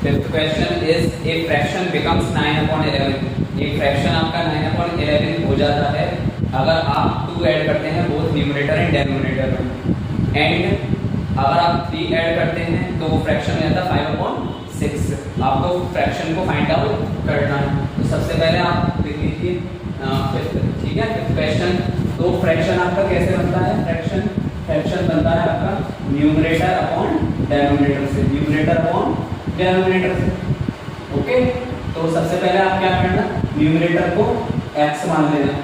Fifth question is a fraction becomes 9/11। एक fraction आपका 9/11 हो जाता है अगर आप 2 ऐड करते हैं बोथ न्यूमरेटर एंड डिनोमिनेटर में, एंड अगर आप 3 ऐड करते हैं तो वो फ्रैक्शन हो जाता है 5/6। आपको फ्रैक्शन को फाइंड आउट करना है। तो सबसे पहले आप लिख लीजिए फिफ्थ, ठीक है। फिफ्थ क्वेश्चन, तो फ्रैक्शन आपका कैसे बनता है? फ्रैक्शन बनता है आपका न्यूमरेटर अपॉन डिनोमिनेटर से, न्यूमरेटर अपॉन डिनोमिनेटर से। ओके, तो सबसे पहले आप क्या करना, न्यूमरेटर को x मान लेना।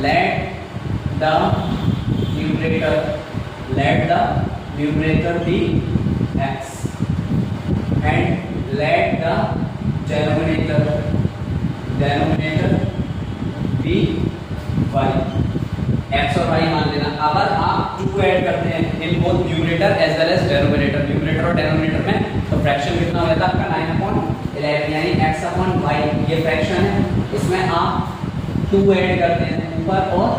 Let the numerator be x and let the denominator be y। x और y मान लेना। अगर आप 2 ऐड करते हैं in both numerator as well as denominator, numerator और डिनोमिनेटर में, तो फ्रैक्शन कितना हो जाता है आपका 9/11, यानी x/y ये फ्रैक्शन है। इसमें आप 2 ऐड करते हैं ऊपर और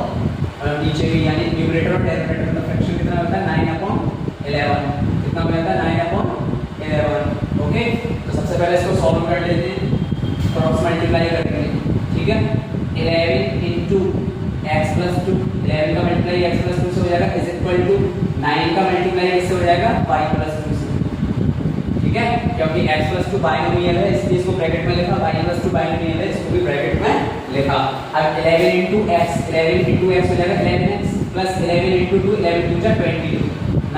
नीचे भी, यानी न्यूमरेटर और डिनोमिनेटर का फ्रैक्शन कितना होता है 9/11। कितना हो जाता है 9/11। ओके, तो सबसे पहले इसको सॉल्व कर लेते हैं, क्रॉस मल्टीप्लाई करेंगे, ठीक है। 11 into x plus 2, 11 का मल्टीप्लाई x plus 2 से हो जाएगा इज इक्वल टू 9 का मल्टीप्लाई इससे हो जाएगा y plus 2 से, ठीक है। क्योंकि x plus 2 बाइनोमियल है इसलिए इसको ब्रैकेट में लिखा, y plus 2 बाइनोमियल है इसको भी ब्रैकेट में लिखा। अब 11 into x हो जाएगा 11x plus 11 into 2, 11 2 जा 22,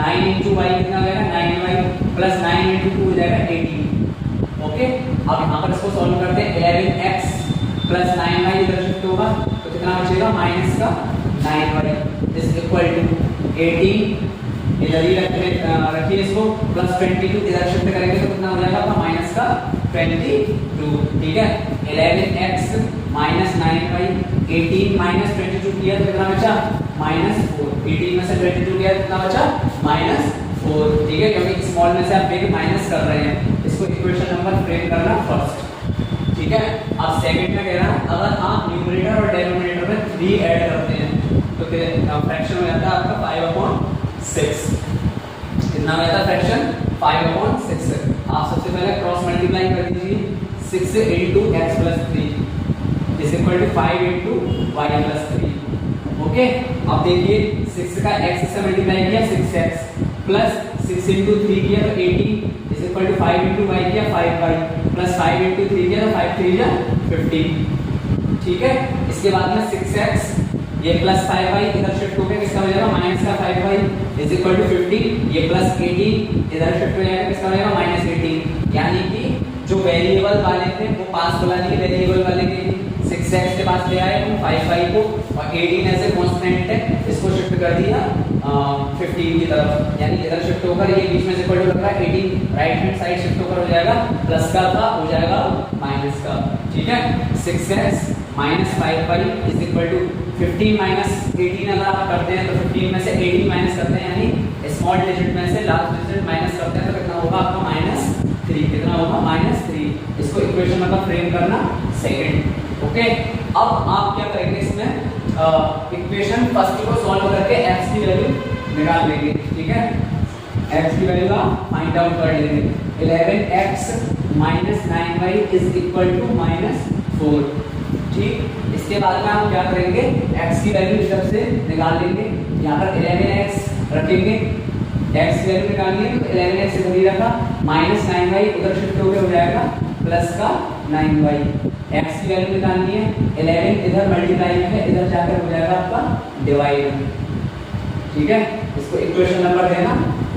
9 into y कितना हो जाएगा 9y plus 9 into 2 हो जाएगा 18। ओके, अब यहाँ पर इसको सॉल्व करते हैं। 11x plus 9y इधर शिफ्ट होगा तो कितना बचेगा माइनस का 9y इज इक्वल टू 18, इधर ही रखिए इसको, प्लस 22 इधर शिफ्ट करेंगे तो कितना हो जाएगा आपका माइनस का 22, ठीक है। 11x minus 9y, 18 minus 22 किया तो कितना बचा -4, 18 में से 22 किया तो कितना बचा -4, ठीक है। क्योंकि स्मॉल में से आप बिग माइनस कर रहे हैं, इसको इक्वेशन नंबर फ्रेम करना फर्स्ट, ठीक है। अब सेकंड में कह रहा है अगर आप न्यूमरेटर और डिनोमिनेटर में 3 ऐड करते हैं तो फ्रैक्शन हो जाता है आपका 5/6। कितना हो जाता है फ्रैक्शन 5/6। आप सबसे पहले क्रॉस मल्टीप्लाई कर दीजिए, 6 into x plus 3 is equal to 5 into y plus 3। Okay, अब देखिए 6 का x से मल्टीप्लाई किया 6x प्लस 6 into 3 किया तो 18 is equal to 5 into y किया 5y प्लस 5 into 3 किया तो 5 3 जा 15, ठीक है। इसके बाद में 6x ये प्लस 5y इधर शिफ्ट होकर किसका हो जाएगा माइनस का 5y इज इक्वल टू 15, ये प्लस 18 इधर शिफ्ट हो जाएगा किसका हो जाएगा -18, यानी कि जो वेरिएबल वाले थे वो पास बुला दिए वेरिएबल वाले के, 6x के पास ले आए हम 5y को और 18 ऐसे कांस्टेंट है इसको शिफ्ट कर दिया 15 की तरफ, यानी इधर शिफ्ट होकर ये बीच में से इक्वल टू लग रहा है 18 राइट हैंड साइड शिफ्ट होकर हो जाएगा प्लस का हो जाएगा माइनस का, ठीक है। 6x minus 5y is equal to 15 minus 18 अगर आप करते हैं तो 15 में से 18 माइनस करते हैं, यानी स्मॉल डिजिट में से लार्ज डिजिट माइनस करते हैं तो कितना होगा आपका -3, कितना होगा -3। इसको इक्वेशन में फ्रेम करना सेकंड, ओके। अब आप क्या करेंगे इसमें इक्वेशन फर्स्ट को सॉल्व करके x की वैल्यू निकाल लेंगे, ठीक है। x की वैल्यू आप फाइंड आउट कर लेंगे। 11x minus 9y is equal to -4, ठीक। इसके बाद में हम क्या करेंगे x की वैल्यू इधर से निकाल लेंगे, यहाँ पर 11x रखेंगे, x की वैल्यू निकालनी है तो 11x इधर ही रखा, -9y उधर शिफ्ट होकर हो जाएगा प्लस का 9y। x की वैल्यू निकालनी है, 11 इधर मल्टीप्लाई है इधर जाकर हो जाएगा आपका डिवाइड, ठीक है। इसको इक्वेशन नंबर देना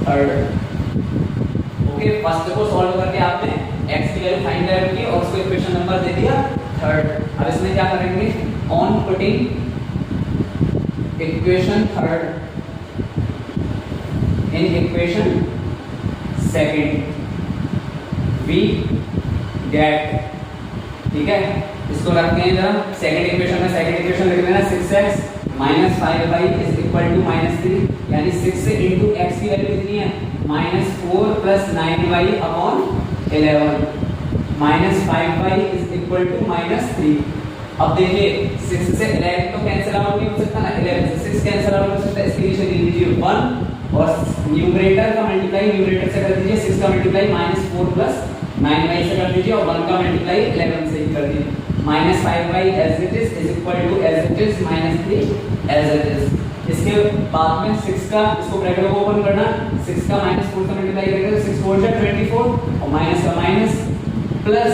थर्ड, ओके। फर्स्ट को सॉल्व करके आपने x की वैल्यू फाइंड आउट की और उसको इक्वेशन नंबर दे दिया थर्ड। अब इसमें क्या करेंगे on putting equation third in equation second we get, ठीक है। इसको रखते हैं जरा सेकंड इक्वेशन में, सेकंड इक्वेशन लिख लेना 6x minus 5y is equal to -3, यानी 6 into x की वैल्यू कितनी है -4 plus 9y upon 11 minus 5y is equal to -3। अब देखिए 6 से 11 तो कैंसिल आउट नहीं हो सकता ना, 11 से 6 कैंसिल आउट हो सकता है, इसके नीचे दे दीजिए 1 और न्यूमरेटर का मल्टीप्लाई न्यूमरेटर से कर दीजिए 6 का मल्टीप्लाई -4 plus 9y से कर दीजिए और 1 का मल्टीप्लाई 11 से ही कर दीजिए। -5y as it is equal to as it is -3 as it is. इसके बाद में 6 का इसको ब्रैकेट को ओपन करना, 6 का -4 से मल्टीप्लाई करेंगे तो 6 4 जा 24 और माइनस का माइनस प्लस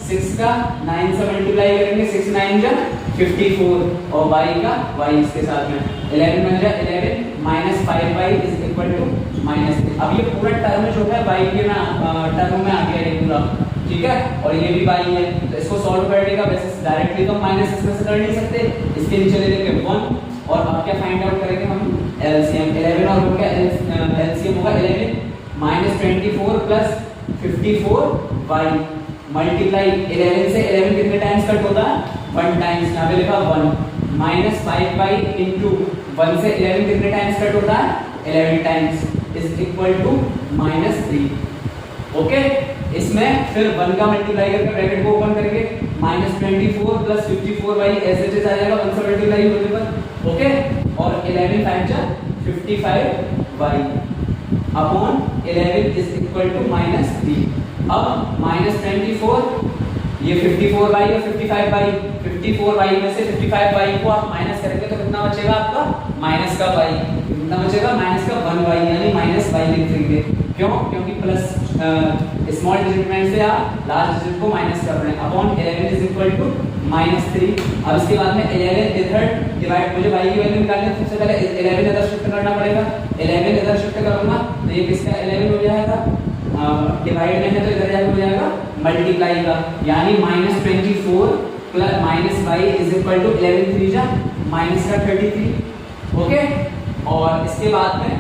6 का 9 से मल्टीप्लाई करेंगे 6 9 जा 54 और y का y इसके साथ में 11 बन जा 11 -5y इज इक्वल टू -3। अब ये पूरा टर्म जो है y के ना टर्म में आ गया ये पूरा, ठीक है, और ये भी y है तो इसको सॉल्व करने का वैसे डायरेक्टली तो माइनस इसमें से कर नहीं सकते, इसके नीचे ले लेंगे 1 और अब क्या फाइंड आउट करेंगे हम एलसीएम 11 और हो गया एलसीएम होगा 11 -24 प्लस 54y मल्टीप्लाई 11 से 11 कितने टाइम्स कट होता है 1 टाइम्स, यहाँ पे लिखा 1 -5y इंटू 1 से 11 कितने टाइम्स कट होता है 11 times is equal to -3। Okay, इसमें फिर 1 का मल्टीप्लाई करके ब्रैकेट को ओपन करके -24 plus 54y as it is आ जाएगा 1 से मल्टीप्लाई होने पर। ओके, और 11 5 जा 55y upon 11 is equal to -3। अब -24 ये 54y और 55y, 54y में से 55y को आप माइनस करेंगे तो कितना बचेगा आपका माइनस का y, कितना बचेगा माइनस का 1y यानी -y लिख देंगे। क्यों? क्योंकि प्लस स्मॉल डिजिट में से आप लार्ज डिजिट को माइनस कर रहे हैं अपॉन 11 इज इक्वल टू -3। अब इसके बाद में 11 इधर डिवाइड, मुझे y की वैल्यू निकालनी है, सबसे पहले 11 इधर शिफ्ट करना पड़ेगा, 11 इधर शिफ्ट करूंगा तो ये किसका 11 हो जाएगा, डिवाइड में है तो इधर जाके हो जाएगा मल्टीप्लाई का, यानी -24 plus -y is equal to 11 3 जा माइनस का 33। ओके, और इसके बाद में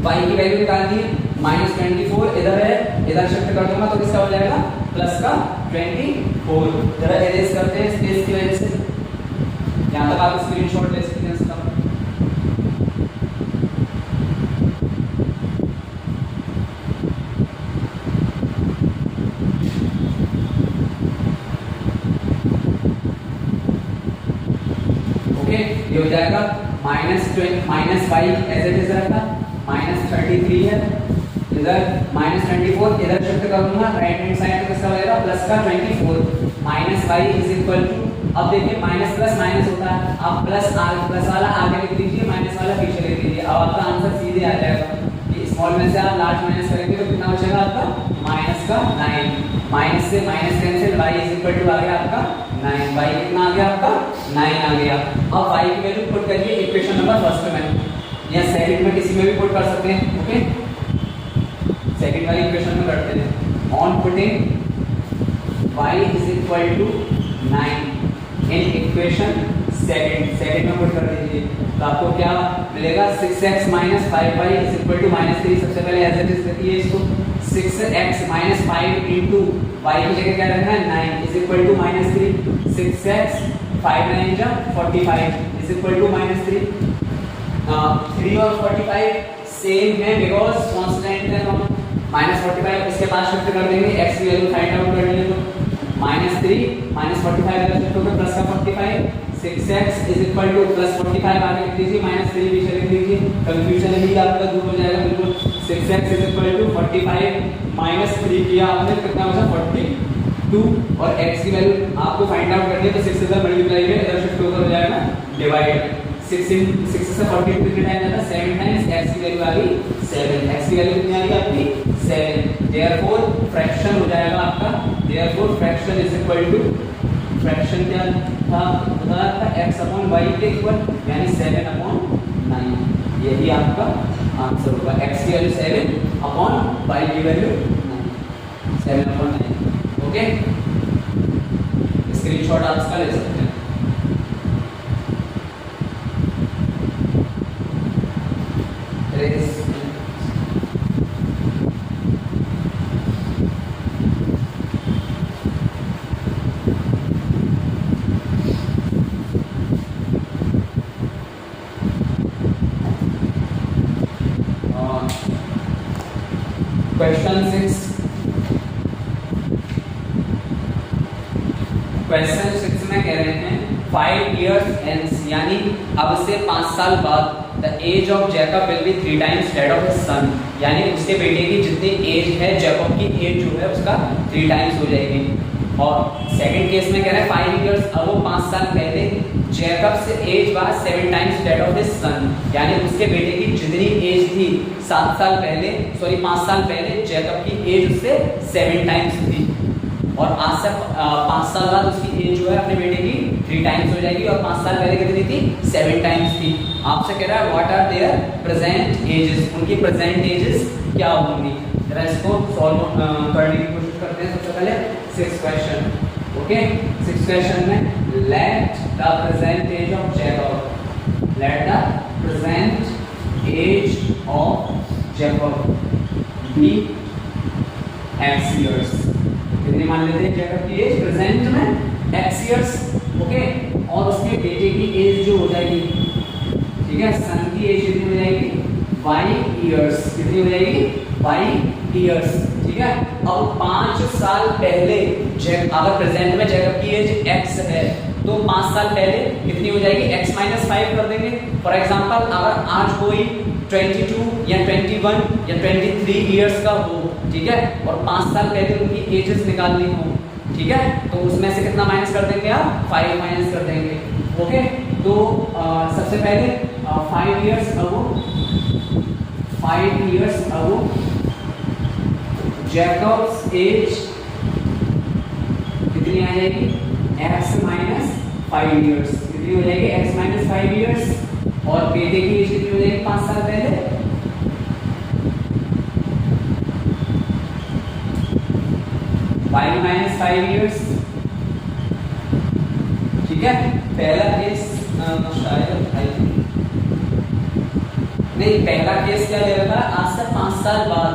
y की वैल्यू निकालनी है, -24 इधर है, इधर शिफ्ट कर दूंगा तो किसका हो जाएगा प्लस का 24। जरा एरेज करते हैं स्पेस की वजह से, यहां तक आप स्क्रीनशॉट ले सकते हैं इसका। ये हो जाएगा -y एज इट इज रखा, -33 है, इधर -24 इधर शिफ्ट कर दूंगा राइट हैंड साइड तो किसका हो जाएगा प्लस का 24 -y इज इक्वल टू, अब देखिए माइनस प्लस माइनस होता है, आप प्लस वाला आगे लिख दीजिए, माइनस वाला पीछे लिख दीजिए, अब आपका आंसर सीधे आ जाएगा कि स्मॉल में से आप लार्ज माइनस करेंगे तो कितना बचेगा आपका माइनस का 9, माइनस से minus cancel, y is equal to आ गया आपका 9, y कितना आ गया आपका 9 आ गया। अब y की वैल्यू पुट करिए इक्वेशन नंबर फर्स्ट में या सेकंड में, किसी में भी पुट कर सकते हैं। ओके, सेकंड वाली इक्वेशन में करते हैं, on putting y is equal to 9 in equation second में पुट कर दीजिए तो आपको क्या मिलेगा 6x - 5y is equal to -3। सबसे पहले एज इट इज रखिए इसको, 6x - 5 इंटू y की जगह क्या रखना है 9 इज इक्वल टू -3, 6x 5 9 जा 45 इज इक्वल टू -3। 3 और 45 सेम है बिकॉज कांस्टेंट है दोनों, -45 इसके बाद शिफ्ट कर देंगे, x की वैल्यू फाइंड आउट करनी है तो -3 -45 इधर शिफ्ट होकर प्लस का 45, 6x is equal two plus 45 आगे लिख दीजिए, -3 पीछे लिख दीजिए, कंफ्यूजन ही आपका दूर हो जाएगा बिल्कुल। 6x इज इक्वल टू 45 -3 किया आपने कितना बचा 42 और x की वैल्यू आपको फाइंड आउट करनी है तो 6 से इधर मल्टीप्लाई में इधर शिफ्ट होकर हो जाएगा डिवाइड, 6 से 42 कितने टाइम जाता है 7 टाइम्स, x की वैल्यू आ गई 7, x की वैल्यू कितनी आ गई आपकी 7, देयरफॉर फ्रैक्शन हो जाएगा आपका, therefore fraction is equal to, fraction क्या था बताया था x अपॉन y के इक्वल यानी 7 अपॉन 9, यही आपका आंसर होगा। x की वैल्यू 7 अपॉन y की वैल्यू 9, 7 अपॉन 9। ओके, स्क्रीनशॉट आप इसका ले सकते हैं। क्वेश्चन 6 में कह रहे हैं 5 years hence, यानी अब से 5 साल बाद the age of Jacob will be 3 times that of his son, यानी उसके बेटे की जितनी एज है जैकब की एज जो है उसका 3 टाइम्स हो जाएगी। और सेकंड केस में कह रहा है 5 इयर्स अब वो 5 साल पहले Jacob's age was 7 times that of his son, यानी उसके बेटे की जितनी एज थी 5 साल पहले जैकब की एज उससे 7 टाइम्स थी। और आज से 5 साल बाद उसकी एज जो है अपने बेटे की 3 टाइम्स हो जाएगी, और 5 साल पहले कितनी थी 7 टाइम्स थी। आपसे कह रहा है what are their present ages, उनकी प्रेजेंट एजेस क्या होंगी। जरा इसको सॉल्व करने की कोशिश करते हैं। सबसे पहले 6th question, okay 6th question में let the present age of Jacob, let the present age of Jacob be x years. कितनी मान लेते हैं जैकब की एज प्रेजेंट में x इयर्स, ओके। और उसके बेटे की एज जो हो जाएगी, ठीक है, सन की एज कितनी हो जाएगी y इयर्स, कितनी हो जाएगी y इयर्स, ठीक है। अब 5 साल पहले अगर प्रेजेंट में जैकब की एज x है तो 5 साल पहले कितनी हो जाएगी x - 5 कर देंगे। फॉर एग्जांपल अगर आज कोई 22 या 21 या 23 इयर्स का हो, ठीक है, और 5 साल पहले उनकी एजेस निकालनी हो, ठीक है, तो उसमें से कितना माइनस कर देंगे आप 5 माइनस कर देंगे, ओके। तो सबसे पहले 5 इयर्स अगो जैकब्स एज कितनी आ जाएगी x - 5 इयर्स, कितनी हो जाएगी x - 5 इयर्स। और बेटे की एज कितनी हो जाएगी 5 साल पहले 5 - 5 इयर्स, ठीक है। पहला केस शायद नहीं, पहला केस क्या ले रहा है आज से 5 साल बाद,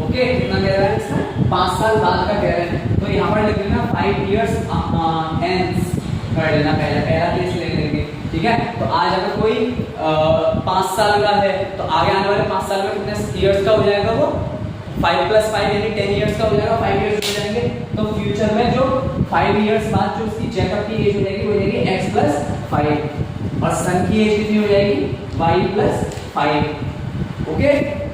ओके। कितना कह रहा है इसमें 5 साल बाद का कह रहे हैं, तो यहाँ पर लिख लेना 5 इयर्स हेंस कर लेना, पहला केस ले लेंगे, ठीक है। तो आज अगर कोई 5 साल का है तो आगे आने वाले 5 साल में कितने इयर्स का हो जाएगा वो 5 + 5 यानी 10 इयर्स का हो जाएगा, 5 इयर्स हो जाएंगे। तो फ्यूचर में जो 5 इयर्स बाद जो उसकी जैकब की एज हो जाएगी वो हो जाएगी x + 5, और सन की एज कितनी हो जाएगी y + 5, ओके।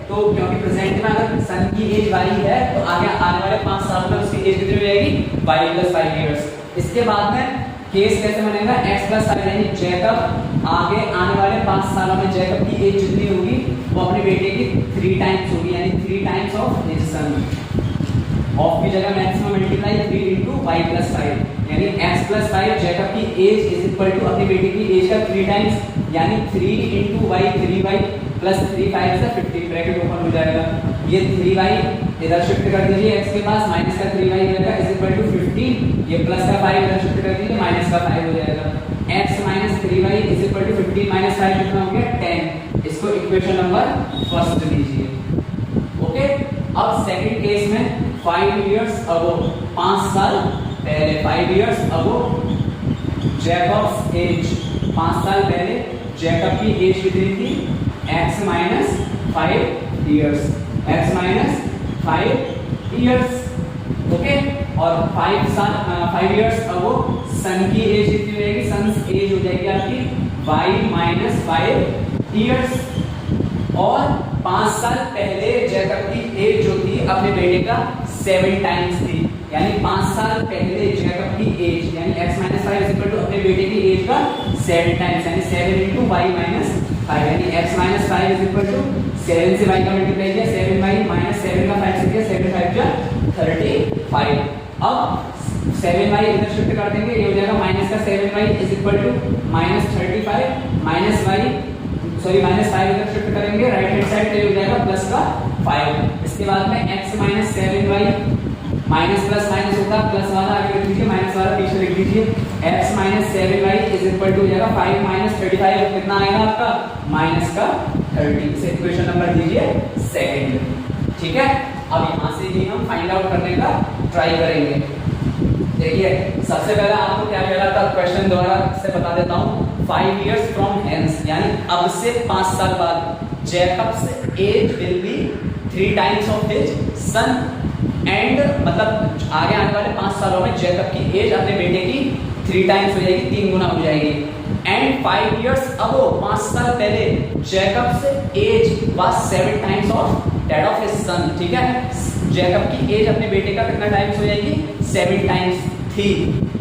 तो क्योंकि प्रेजेंट में अगर सन की एज y है तो आगे आने वाले 5 साल में उसकी एज कितनी हो जाएगी y + 5 इयर्स। इसके बाद में केस कैसे बनेगा x + 5 यानी जैकब आगे आने वाले 5 सालों में जैकब की एज जितनी होगी वो अपने बेटे की 3 टाइम्स होगी, यानी 3 times of his sun. Of की जगह मैक्सिमम मल्टीप्लाई 3 × y + 5, यानी x + 5 जैकब की एज इज इक्वल टू अपने बेटे की एज का 3 टाइम्स, यानी 3 × y 3y + 3 5 से 50 ब्रैकेट ओपन हो जाएगा। ये 3y इधर शिफ्ट कर दीजिए x के पास, माइनस का 3y हो जाएगा इज इक्वल टू 15, ये प्लस का 5 इधर शिफ्ट कर दीजिए, माइनस का 5 हो जाएगा। x - 3y is equal to 15 - 5 कितना हो गया 10। इसको इक्वेशन नंबर फर्स्ट लीजिए, ओके। अब सेकंड केस में 5 इयर्स अगो 5 साल पहले 5 इयर्स अगो जैकब्स एज 5 साल पहले जैकब की एज कितनी थी x - 5 years, x - 5 years, okay. और 5 इयर्स अगो सन की एज कितनी हो जाएगी, सन एज हो जाएगी आपकी y - 5 इयर्स। और 5 साल पहले जैकब की एज जो थी अपने बेटे का 7 टाइम्स थी, यानी 5 साल पहले जैकब की एज यानी x - 5 इक्वल टू अपने बेटे की एज का 7 टाइम्स, यानी 7 × y - 5, यानी x - 5 इक्वल टू 7 से y का मल्टीप्लाई किया 7y - 7 का 5 से किया 7 × 5 = 35। अब 7y इधर शिफ्ट कर देंगे, ये हो जाएगा माइनस का 7y इज इक्वल टू -35 -5 इधर शिफ्ट करेंगे राइट हैंड साइड, तो ये हो जाएगा प्लस का 5। इसके बाद में x - 7y minus plus minus होगा, प्लस वाला आगे लिख दीजिए, माइनस वाला पीछे लिख दीजिए। x - 7y is equal to हो जाएगा 5 - 35, कितना आएगा आपका माइनस का 30। इसे इक्वेशन नंबर दीजिए सेकंड, ठीक है। अब यहाँ से ही हम फाइंड आउट करने का ट्राई करेंगे। देखिए सबसे पहले आपको क्या कह रहा था, क्वेश्चन द्वारा से बता देता हूँ। 5 इयर्स फ्रॉम हेंस यानी अब से 5 साल बाद Jacob's age will be 3 times of his son, and मतलब आगे आने वाले 5 सालों में जैकब की एज अपने बेटे की 3 टाइम्स हो जाएगी, 3 गुना हो जाएगी। एंड 5 इयर्स अगो 5 साल पहले Jacob's age was 7 times of that of his son, ठीक है। जैकब की एज अपने बेटे का कितना टाइम्स हो जाएगी, 7 टाइम्स थी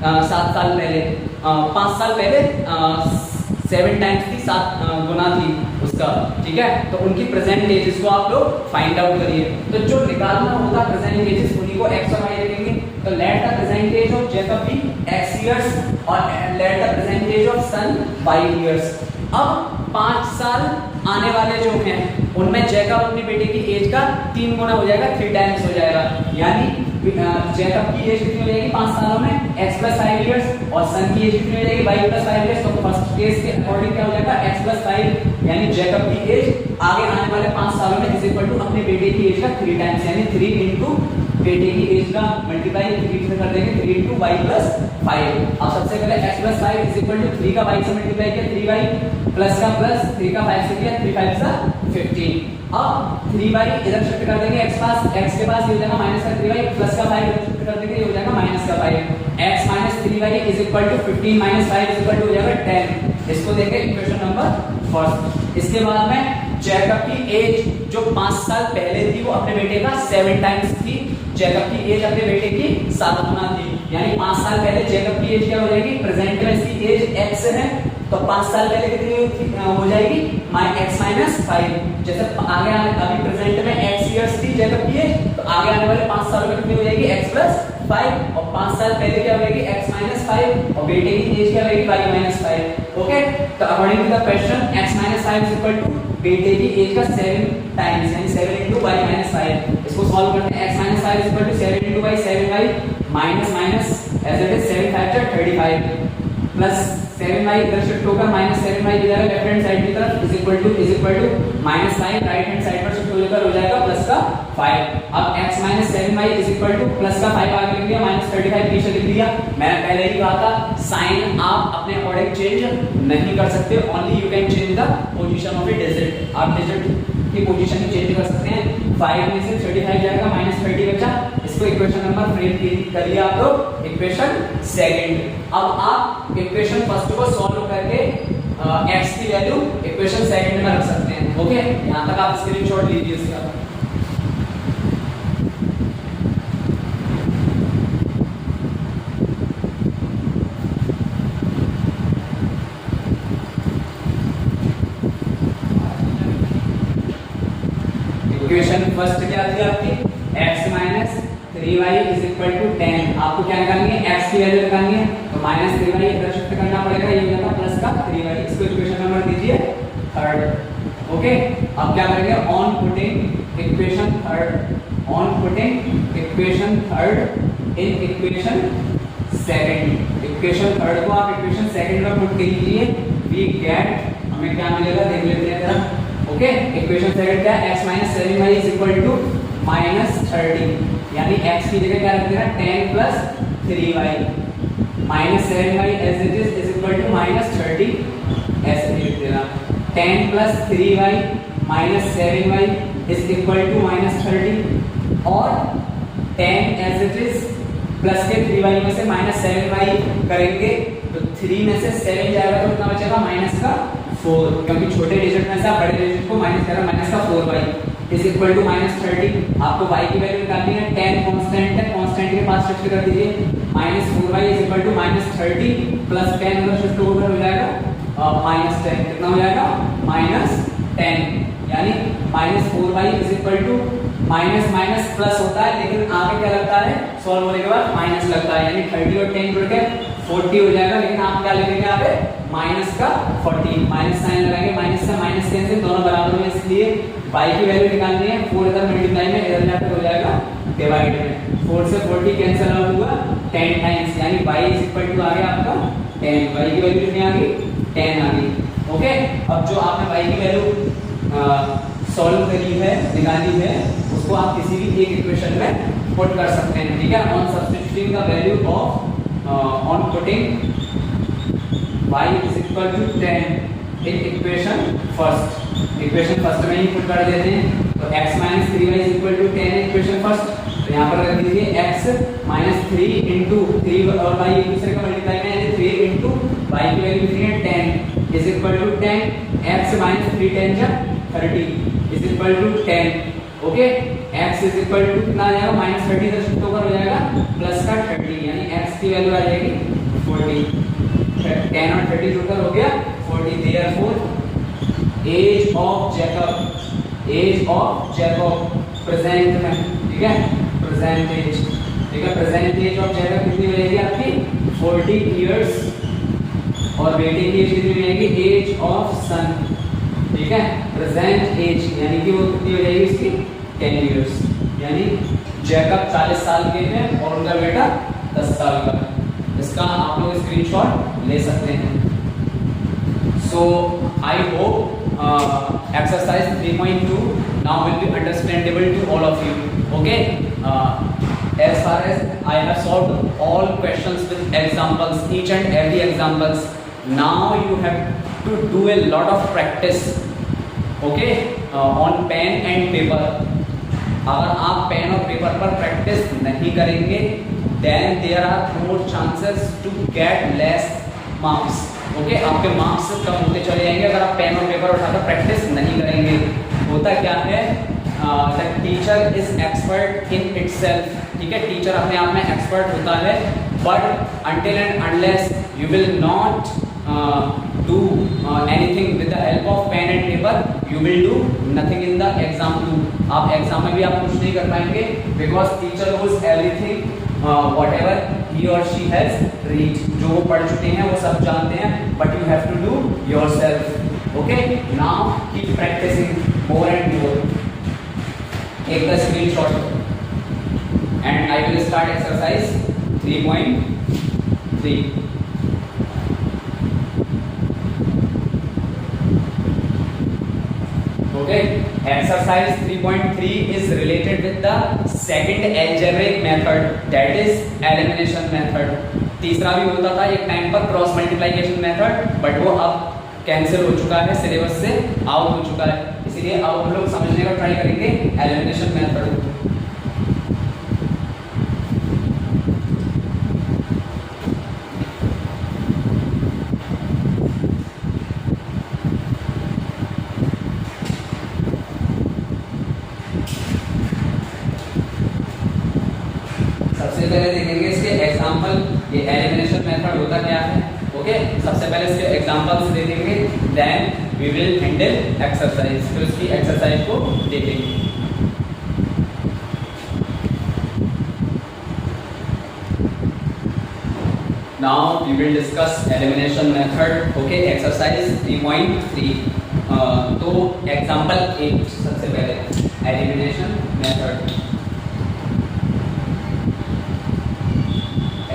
7 साल पहले, 5 साल पहले 7 टाइम्स थी, 7 गुना थी उसका, ठीक है। तो उनकी प्रेजेंट एजेस को आप लोग फाइंड आउट करिए। तो जो निकालना होगा प्रेजेंट एजेस उन्हीं को x और y लिखेंगे। तो let the present age of Jacob be x years और let the present age of son y years. अब 5 साल आने वाले जो हैं उनमें जैकब अपने बेटे की एज का 3 गुना हो जाएगा, 3 टाइम्स हो जाएगा, यानी जैकब की एज कितनी हो जाएगी 5 सालों में, x + 5 इयर्स, और सन की एज कितनी हो जाएगी y + 5 इयर्स। तो फर्स्ट केस के अकॉर्डिंग क्या हो जाएगा, x + 5, यानी जैकब की एज आगे आने वाले 5 सालों में इज इक्वल टू अपने बेटे की एज का 3 टाइम्स, यानी 3 इनटू बेटे की एज का मल्टीप्लाई 3 से कर देंगे, 3 इनटू y + 5। अब सबसे पहले x + 5 इज इक्वल टू 3 का y से मल्टीप्लाई किया, 3y प्लस का प्लस 3 का 5 से किया, 3 5 सा 15। अब 3y इधर शिफ्ट कर देंगे, x के पास ये हो जाएगा माइनस का 3y, प्लस का 5 इधर शिफ्ट कर देंगे, ये हो जाएगा माइनस का 5। x - 3y is equal to 15 - 5 is equal to हो जाएगा 10। इसको देखें इक्वेशन नंबर फर्स्ट। इसके बाद में जैकब की एज जो 5 साल पहले थी वो अपने बेटे का 7 टाइम्स थी, जैकब की एज अपने बेटे की 7 गुना थी, यानी 5 साल पहले जैकब की एज क्या हो जाएगी, प्रेजेंट में इसकी एज x है, तो 5 साल पहले कितनी हो जाएगी, x - 5। जैसे आगे अभी प्रेजेंट में x इयर्स थी जैकब की एज, तो आगे आने वाले 5 सालों में कितनी हो जाएगी, x + 5, और 5 साल पहले क्या हो जाएगी, x - 5, और बेटे की एज क्या होगी, y - 5। ओके, तो according to the question x - 5 is equal to बेटे की एज का 7 टाइम्स, यानी 7 इनटू y - 5। इसको सॉल्व करते हैं, x - 5 is equal to 7 into y, 7y minus as it is 7 5 35 plus 7y इधर शिफ्ट होकर -7y हो जाएगा लेफ्ट हैंड साइड की तरफ, is equal to -5 right hand side पर शिफ्ट होकर हो जाएगा प्लस का 5। अब x - 7y is equal two plus का 5 आगे लिख दिया, -35 पीछे लिख दिया। मैंने पहले ही कहा था साइन आप अपने अकॉर्डिंग चेंज नहीं कर सकते, only you can change the position of A digit. आप डिजिट की पोजीशन ही चेंज कर सकते हैं। 5 में से 35 जाएगा, -30 बचा। इसको इक्वेशन नंबर फ्रेम करिए आप लोग, इक्वेशन सेकंड। अब आप इक्वेशन फर्स्ट को सॉल्व करके x की वैल्यू इक्वेशन सेकंड में रख सकते हैं। ओके, यहां तक आप स्क्रीनशॉट लीजिए इसका। इक्वेशन फर्स्ट क्या थी आपकी, x - 3y is equal to 10। आपको क्या निकालनी है, x की वैल्यू निकालनी है, तो -3y इधर शिफ्ट करना पड़ेगा, ये हो जाएगा प्लस का 3y। इसको इक्वेशन नंबर दीजिए थर्ड। ओके, अब क्या करेंगे, on putting equation third in equation second. Equation third को आप इक्वेशन सेकंड में पुट कीजिए, वी गेट, हमें क्या मिलेगा देख लेते हैं जरा। ओके, इक्वेशन सेकंड क्या है, x - 7y is equal to -30, यानी x की जगह क्या रख देना, 10 + 3y -7y as it is equal to -30 ऐसे लिख देना। 10 + 3y -7y is equal to -30, और 10 एज इट इज प्लस के 3y में से -7y करेंगे, तो 3 में से 7 जाएगा तो कितना बचेगा, -4, क्योंकि छोटे डिजिट में से आप बड़े डिजिट को माइनस करें, -4y इज इक्वल टू -30। आपको y की वैल्यू निकालनी है, 10 कांस्टेंट है, कांस्टेंट के पास शिफ्ट कर दीजिए, -4y is equal to -30 plus 10 उधर शिफ्ट होकर हो जाएगा -10, कितना हो जाएगा, -10, यानी -4y is equal to minus plus होता है, लेकिन आगे क्या लगता है, सॉल्व होने के बाद माइनस लगता है, यानी 30 और 10 जुड़ के 40 हो जाएगा, लेकिन आप क्या लिखेंगे यहाँ पे, माइनस का 40, माइनस साइन लगाएंगे, माइनस से माइनस कैंसिल, दोनों बराबर में, इसलिए y की वैल्यू निकालनी है, 4 इधर मल्टीप्लाई में, इधर जाकर हो जाएगा डिवाइड में, 4 से 40 कैंसिल आउट हुआ 10 टाइम्स, यानी y इज इक्वल टू आ गया आपका 10, y की वैल्यू कितनी आ गई, 10 आ गई। ओके, अब जो आपने y की वैल्यू सॉल्व करी है, निकाली है, उसको आप किसी भी एक इक्वेशन में पुट कर सकते हैं, ठीक है। On substituting the value of on putting y is equal to 10 in equation first में ही पुट कर देते हैं, तो x - 3y is equal to 10 equation first, तो यहाँ पर रख दीजिए x - 3 इंटू 3 और y एक दूसरे का मल्टीप्लाई में, यानी 3 इंटू y की वैल्यू कितनी है, 10 इज इक्वल टू 10, x - 3 10 जा 30 is equal to 10। Okay, x is equal to कितना आ जाएगा, -30 से शिफ्ट होकर हो जाएगा प्लस का 30, यानी x की वैल्यू आ जाएगी 40। 10 और 30 जोड़कर हो गया 40। Therefore age of Jacob present में, ठीक है, प्रेजेंट एज, ठीक है, प्रेजेंट एज ऑफ जैकब कितनी हो जाएगी आपकी 40 इयर्स, और बेटे की एज कितनी हो जाएगी, एज ऑफ सन, ठीक है, प्रेजेंट एज यानी कि वो कितनी हो जाएगी इसकी 10 इयर्स, यानी जैकब 40 साल के हैं और उनका बेटा 10 साल का। इसका आप लोग स्क्रीनशॉट ले सकते हैं। सो I hope exercise 3.2 now will be understandable to all of you. Okay, as far as I have solved all questions with examples, each and every examples, now you have to do a lot of practice, okay, on pen and paper. अगर आप pen और paper पर practice नहीं करेंगे then there are more chances to get less marks. Okay, आपके marks कम होते चले जाएंगे अगर आप पेन और पेपर उठाकर प्रैक्टिस नहीं करेंगे। होता क्या है, the teacher is expert in itself, ठीक है, टीचर अपने आप में एक्सपर्ट होता है, but until and unless you will not do anything with the help of pen and paper, you will do nothing in the exam too. आप exam में भी आप कुछ नहीं कर पाएंगे, because teacher knows everything whatever he or she has read, जो वो पढ़ चुके हैं वो सब जानते हैं, but you have to do yourself. Okay, now keep practicing more and more. Take the screenshot and I will start exercise 3.3. Okay, exercise 3.3 is related with the second algebraic method, that is elimination method. तीसरा भी होता था एक time पर cross multiplication method, but वो अब cancel हो चुका है, सिलेबस से आउट हो चुका है, इसीलिए अब हम लोग समझने का ट्राई करेंगे एलिमिनेशन मेथड। सबसे पहले देखेंगे इसके एग्जांपल, ये एलिमिनेशन मेथड होता क्या है। ओके, सबसे पहले इसके एग्जांपल्स देखेंगे, then we will handle exercise, फिर उसकी एक्सरसाइज को देखेंगे। Now we will discuss elimination method. Okay, exercise 3.3। तो एग्जांपल 1 सबसे पहले एलिमिनेशन मेथड।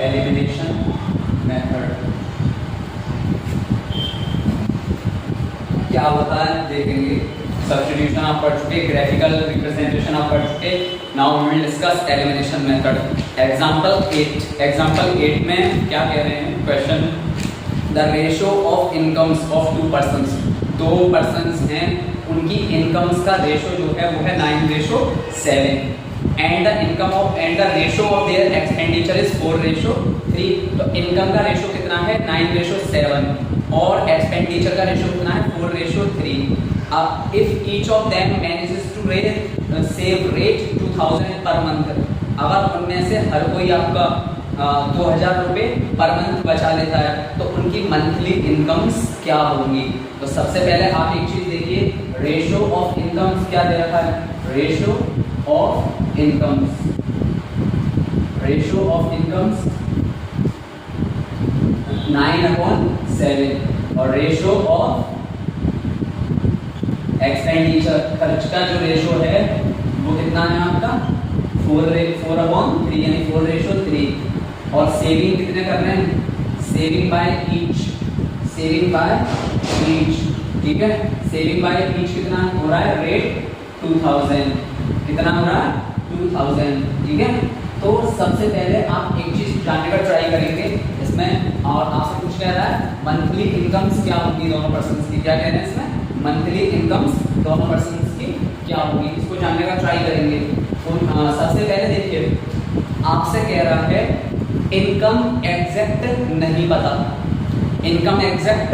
एलिमिनेशन मेथड क्या होता है देखेंगे। सब्स्टिट्यूशन आप पढ़ चुके, ग्राफिकल रिप्रेजेंटेशन आप पढ़ चुके। Now we will discuss elimination method. Example 8 में क्या कह रहे हैं question, the ratio of incomes of 2 persons, 2 persons हैं, उनकी इनकम्स का रेशियो जो है वो है 9:7, and the income of and the ratio of their expenditure is 4:3। तो इनकम का रेशियो कितना है 9:7 और एक्सपेंडिचर का रेशियो कितना है 4:3। अब if each of them manages to save rate 2000 per month, अगर उनमें से हर कोई आपका 2000 रुपये पर मंथ बचा लेता है तो उनकी मंथली इनकम्स क्या होंगी। तो सबसे पहले आप एक चीज देखिए, रेशियो ऑफ इनकम्स क्या दे रखा है, ratio of incomes, ratio of incomes 9/7 और रेशियो ऑफ एक्सपेंडिचर, खर्च का जो रेशियो है वो कितना है आपका 4/3 यानी 4:3। और सेविंग कितने कर रहे हैं, saving by each, saving by each, ठीक है, सेविंग बाय ईच कितना हो रहा है रेट 2000, कितना हो रहा है 2000, ठीक है। तो सबसे पहले आप एक चीज जानने का ट्राई करेंगे इसमें, और आपसे कुछ कह रहा है मंथली इनकम्स क्या होगी दोनों पर्सन्स की, क्या कह रहे हैं इसमें, मंथली इनकम्स दोनों पर्सन्स की क्या होगी, इसको जानने का ट्राई करेंगे। तो सबसे पहले देखिए आपसे कह रहा है इनकम एग्जैक्ट नहीं पता, इनकम एग्जैक्ट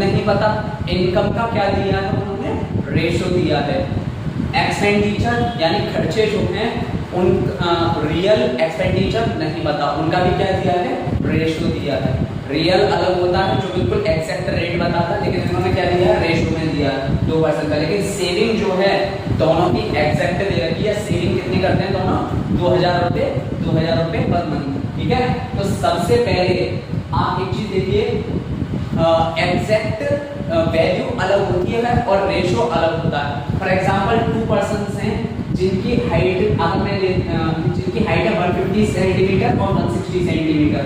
नहीं पता, इनकम का क्या दिया है उन्होंने, रेशो दिया है, एक्सपेंडिचर यानी खर्चे जो हैं उन रियल एक्सपेंडिचर नहीं पता, उनका भी क्या दिया है, रेशो दिया है। रियल अलग होता है जो बिल्कुल एग्जैक्ट रेट बताता है, लेकिन इन्होंने क्या दिया है, रेशो में दिया 2% का। लेकिन सेविंग जो है दोनों की एग्जैक्ट दे रखी है। सेविंग कितनी करते हैं दोनों, 2000 रुपए पर मंथ, ठीक है। तो सबसे पहले आप एक चीज देखिए, एग्जैक्ट वैल्यू अलग होती है और रेशो अलग होता है। फॉर एग्जांपल 2 पर्सन्स हैं जिनकी हाइट अगर मैं जिनकी हाइट है 150 सेंटीमीटर और 160 सेंटीमीटर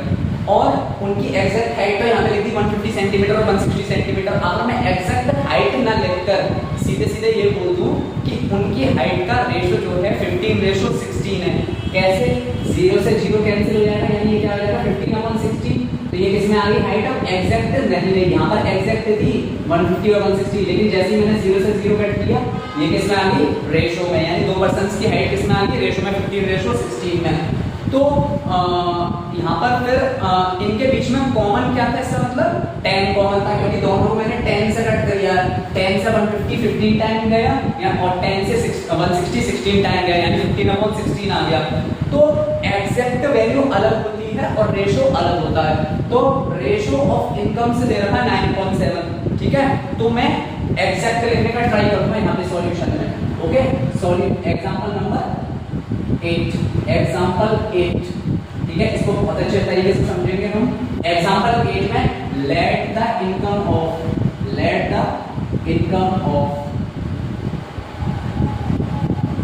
और उनकी एग्जैक्ट हाइट तो यहाँ पे लिख दी 150 सेंटीमीटर और 160 सेंटीमीटर। अगर मैं एग्जैक्ट हाइट ना लिखकर सीधे सीधे ये बोल दूं कि उनकी हाइट का रेशो जो है 15:16 है, कैसे, 0 से 0 कैंसिल हो जाएगा, यानी ये क्या हो जाएगा 15/16। तो ये किसमें आ गई, हाइट अब एग्जैक्ट नहीं रही, यहाँ पर एग्जैक्ट थी 150 और 160, लेकिन जैसे ही मैंने 0 से 0 कट किया ये किसमें आ गई, रेशो में, यानी 2 पर्सन्स की हाइट किसमें आ गई, रेशो में, 15:16 में। तो यहाँ पर फिर इनके बीच में कॉमन क्या था, इसका मतलब 10 कॉमन था, क्योंकि दोनों को मैंने 10 से कट कर दिया। 10 से 150 15 टाइम गया और 10 से 160 16 टाइम गया, यानी 15/16 आ गया। तो एग्जैक्ट वैल्यू अलग होती है और रेशो अलग होता है। तो रेशो ऑफ इनकम से दे रखा है 9.7, ठीक है। तो मैं एग्जैक्ट लिखने का ट्राई करूंगा यहाँ पे सॉल्यूशन में। ओके, एग्जांपल नंबर 8, एग्जांपल 8, ठीक है। इसको बहुत अच्छे तरीके से समझेंगे हम। एग्जांपल 8 में let the income of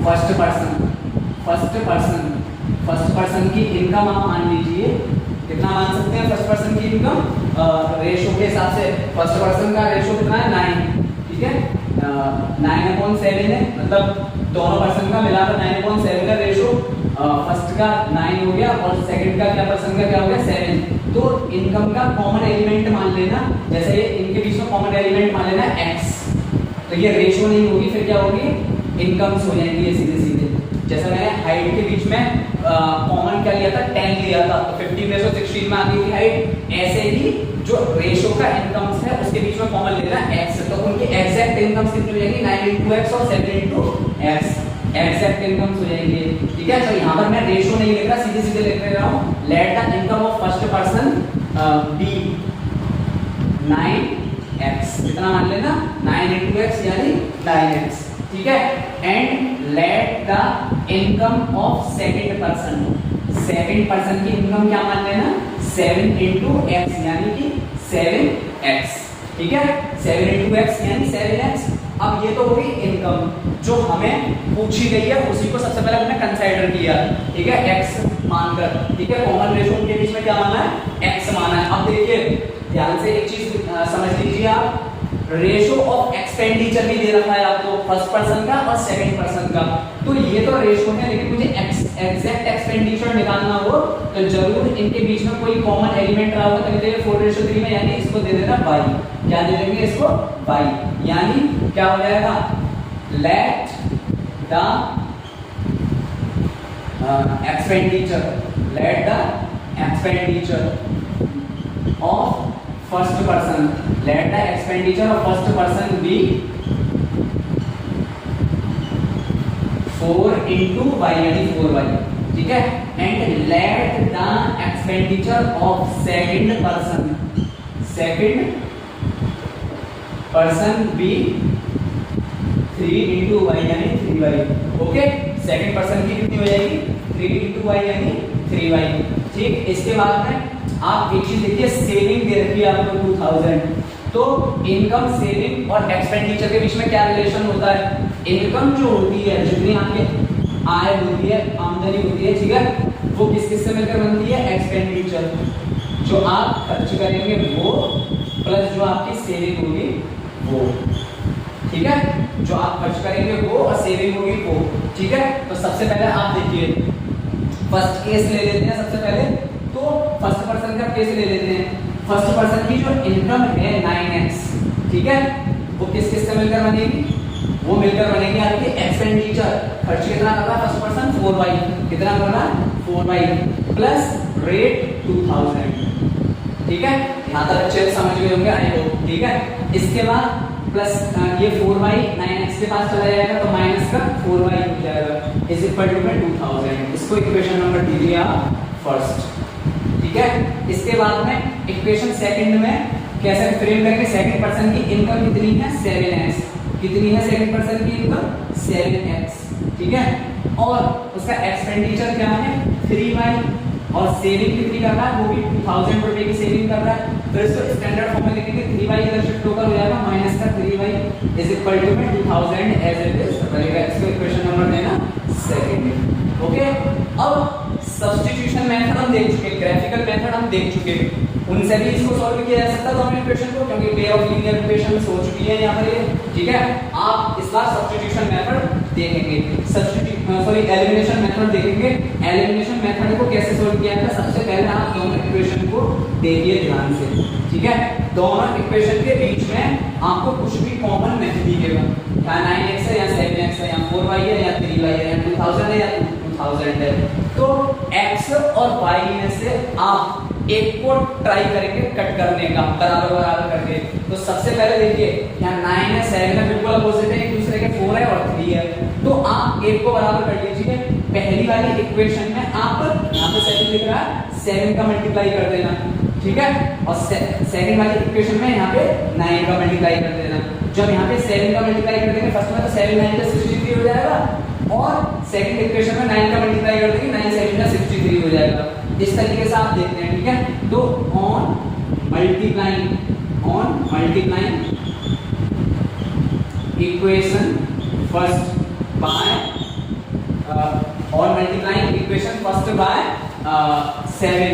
first person की इनकम आप मान लीजिए, कितना मान सकते हैं फर्स्ट पर्सन की इनकम, रेशो के हिसाब से फर्स्ट पर्सन का रेशो कितना है 9, ठीक है। 9/7 है, मतलब दोनों पर्सन का मिलाकर 9/7 है रेशो। फर्स्ट का 9 हो गया और सेकंड का क्या, पर्सन का क्या हो गया 7। तो इनकम का कॉमन एलिमेंट मान लेना, जैसे ये इनके बीच में कॉमन एलिमेंट मान लेना x, तो ये रेशो नहीं होगी, फिर क्या होगी, इनकम्स हो जाएंगी ये सीधे सीधे। जैसे मैंने हाइट के बीच में कॉमन क्या लिया था, 10 लिया था, तो 15:16 में आ गई थी हाइट। ऐसे ही जो रेशो का इनकम्स है उसके बीच में कॉमन लेना x, तो उनकी एग्जैक्ट इनकम्स कितनी हो जाएगी, 9 × x और 7 × x, एग्जैक्ट इनकम्स हो जाएंगे, ठीक है। तो यहाँ पर मैं रेशो नहीं लिख रहा, सीधे सीधे लिख रहा हूँ, let the income of first person be 9x, कितना मान लेना 9 × x यानी 9x, ठीक है। And let the income of second person की इनकम क्या मान लेना, 7 × x यानी कि 7x, ठीक है। 7 × x यानी 7x। अब ये तो हो गई इनकम जो हमें पूछी गई है, उसी को सबसे पहले हमने कंसीडर किया, ठीक है, x मानकर, ठीक है। कॉमन रेशो के बीच में क्या माना है, x माना है। अब देखिए ध्यान से एक चीज समझ लीजिए आप, रेशो ऑफ एक्सपेंडिचर भी दे रखा है आपको, फर्स्ट पर्सन का और सेकंड पर्सन का। तो ये तो रेशो है, लेकिन मुझे एग्जैक्ट एक्सपेंडिचर निकालना हो तो जरूर इनके बीच में कोई कॉमन एलिमेंट रहा होगा, तो 4:3 में, यानी इसको दे देना y, क्या दे देंगे इसको y, यानी क्या हो जाएगा, let the expenditure of first person, let the expenditure of first person be 4 × y यानी 4y, ठीक है। And let the expenditure of second person be 3 × y यानी 3y, ओके। सेकंड पर्सन की कितनी हो जाएगी, 3 × y यानी 3y, ठीक। इसके बाद में आप एक चीज देखिए, सेविंग दे रखी है आपको 2000, तो इनकम, सेविंग और एक्सपेंडिचर के बीच में क्या रिलेशन होता है, इनकम जो होती है, जितनी आपके आय होती है, आमदनी होती है, ठीक है, वो किस किस से मिलकर बनती है, एक्सपेंडिचर, जो आप खर्च करेंगे वो, प्लस जो आपकी सेविंग होगी वो, ठीक है, जो आप खर्च करेंगे वो और सेविंग होगी वो, ठीक है। तो सबसे पहले आप देखिए, फर्स्ट केस ले लेते हैं सबसे पहले, तो फर्स्ट पर्सन का केस ले लेते हैं। फर्स्ट पर्सन की जो इनकम है 9x, ठीक है, वो किस किस से मिलकर बनेगी, वो मिलकर बनेगी आपकी एक्सपेंडिचर, खर्च कितना कर रहा है फर्स्ट पर्सन, 4y, कितना कर रहा है 4y प्लस रेट 2000, ठीक है। यहाँ तक अच्छे से समझ गए होंगे आई होप, ठीक है। इसके बाद प्लस ये 4y 9x के पास चला जाएगा तो माइनस का 4y हो जाएगा इज इक्वल टू में 2000। इसको इक्वेशन नंबर दी दिया फर्स्ट, ठीक है। इसके बाद में इक्वेशन सेकंड में कैसे फ्रेम करके सेकंड पर्सन की इनकम कितनी है 7x, कितनी है सेकंड पर्सन की इनकम 7x, ठीक है। और उसका एक्सपेंडिचर क्या है 3y और सेविंग कितनी कर रहा है वो भी 2000 रुपए की सेविंग कर रहा है। तो इसको स्टैंडर्ड फॉर्म में लिखेंगे 3y इधर शिफ्ट होकर हो जाएगा माइनस का 3y इज इक्वल टू में 2000 एज इट इज बनेगा। इसको इक्वेशन नंबर देना सेकंड, ओके। अब सब्स्टिट्यूशन मेथड हम देख चुके, ग्राफिकल मेथड हम देख चुके, उनसे भी इसको सॉल्व किया जा सकता है दोनों इक्वेशन को, क्योंकि पेयर ऑफ लीनियर इक्वेशंस हो चुकी है यहाँ पर ये, ठीक है। आप इस बार सब्स्टिट्यूशन मेथड देखेंगे, एलिमिनेशन मेथड देखेंगे। एलिमिनेशन मेथड को कैसे सॉल्व किया था, सबसे पहले आप दोनों इक्वेशन को देखिए ध्यान से, ठीक है। दोनों इक्वेशन के बीच में आपको कुछ भी कॉमन नहीं दिखेगा, या 9x है या 7x है या 4y है या 3y है या 2000 है या 2000 है। तो x और y में से आप एक को ट्राई करेंगे कट करने का बराबर बराबर करके। तो सबसे पहले देखिए यहाँ 9 है 7 है बिल्कुल अपोजिट है एक दूसरे के, 4 है और 3 है, तो आप एक को बराबर कर लीजिए। पहली वाली इक्वेशन में आप यहाँ पे 7 लिख रहा है 7 का मल्टीप्लाई कर देना, ठीक है। और सेकंड वाली इक्वेशन में यहाँ पे 9 का मल्टीप्लाई कर देना। जब यहाँ पे 7 का मल्टीप्लाई कर देंगे फर्स्ट में तो 7 9 63 हो जाएगा, और सेकंड इक्वेशन में 9 का मल्टीप्लाई कर देंगे 9 7 63 हो जाएगा। इस तरीके से आप देखते हैं, ठीक है। तो on multiplying equation first by on multiplying equation first by 7,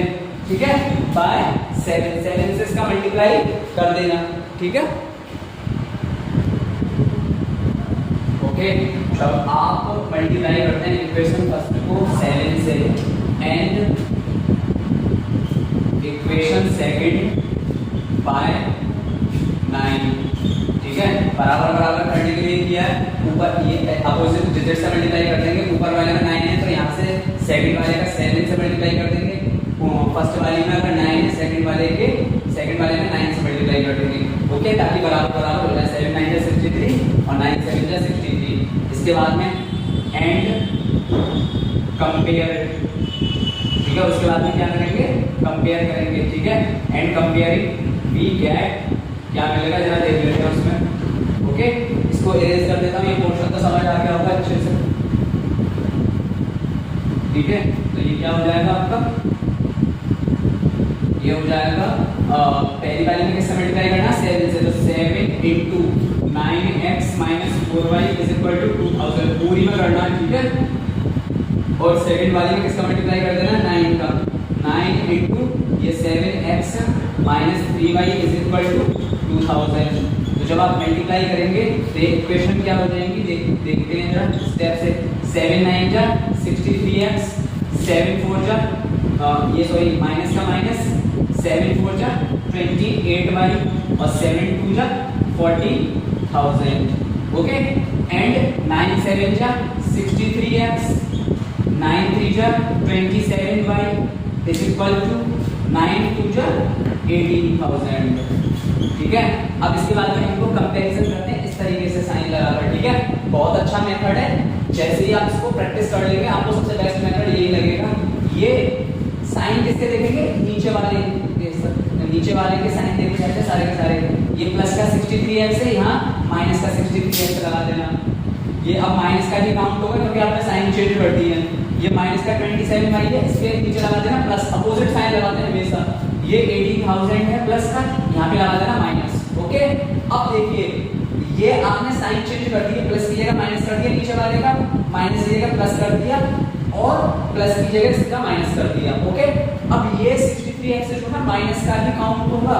ठीक है, बाय 7 से इसका मल्टीप्लाई कर देना, ठीक है, ओके। जब आप मल्टीप्लाई करते हैं इक्वेशन फर्स्ट को 7 से एंड इक्वेशन सेकंड बाय 9, ठीक है, बराबर बराबर करने के लिए किया है। ऊपर ये अपोजिट डिजिट से मल्टीप्लाई कर देंगे, ऊपर वाले में 9 है तो यहाँ से सेकंड वाले का 7 से मल्टीप्लाई कर देंगे, फर्स्ट वाले में अगर 9 है सेकंड वाले में 9 से मल्टीप्लाई कर देंगे, ओके, ताकि बराबर बराबर हो जाए। 7 9 63 और 9 7 63। इसके बाद में एंड कंपेयर, ठीक है, उसके बाद में क्या करेंगे कंपेयर करेंगे, ठीक है। एंड कंपेयरिंग वी गेट क्या मिलेगा जरा देख लेते हैं उसमें, ओके। इसको इरेज कर देता हूँ, ये पोर्शन तो समझ आ गया होगा अच्छे से, ठीक है। तो ये क्या हो जाएगा आपका, ये हो जाएगा पहली वाली में किससे मल्टीप्लाई करना 7 से, तो 7 into 9x minus 4y is equal to 2000 पूरी में करना, ठीक है। और सेकंड वाली में किसका मल्टीप्लाई कर देना 9 का, 9 into ये 7x minus 3y is equal to 2000। तो जब आप मल्टीप्लाई करेंगे तो इक्वेशन क्या हो जाएंगी देखते हैं जरा स्टेप से। 7 9 जा 63x, 7 4 जा ये सॉरी माइनस का माइनस, 7 4 जा 28y और 7 2 जा 40,000, ओके। एंड 9 7 जा 63x, 9 3 जा 27y इज इक्वल टू 9 2 जा 18,000, ठीक है। अब इसके बाद में इनको कंपैरिजन करते हैं इस तरीके से साइन लगाकर, ठीक है। बहुत अच्छा मेथड है, जैसे ही आप इसको प्रैक्टिस कर लेंगे आपको सबसे बेस्ट मेथड यही लगेगा। ये साइन किसके देखेंगे नीचे वाले के साइन देखे जाते हैं सारे के सारे। ये प्लस का 63x है, यहाँ माइनस का 63x लगा देना। ये अब माइनस का ही काउंट होगा क्योंकि आपने साइन चेंज कर दी है। ये माइनस का 27y है, इसके नीचे लगा देना प्लस, अपोजिट साइन लगाते हैं हमेशा। ये 18,000 है प्लस का, यहाँ पे लगा देना माइनस, ओके। अब देखिए ये आपने साइन चेंज कर दी है, प्लस की जगह माइनस कर दिया, नीचे वाले का माइनस की जगह प्लस कर दिया और प्लस की जगह सीधा माइनस कर दिया, ओके। अब ये 63x जो है माइनस का ही काउंट होगा,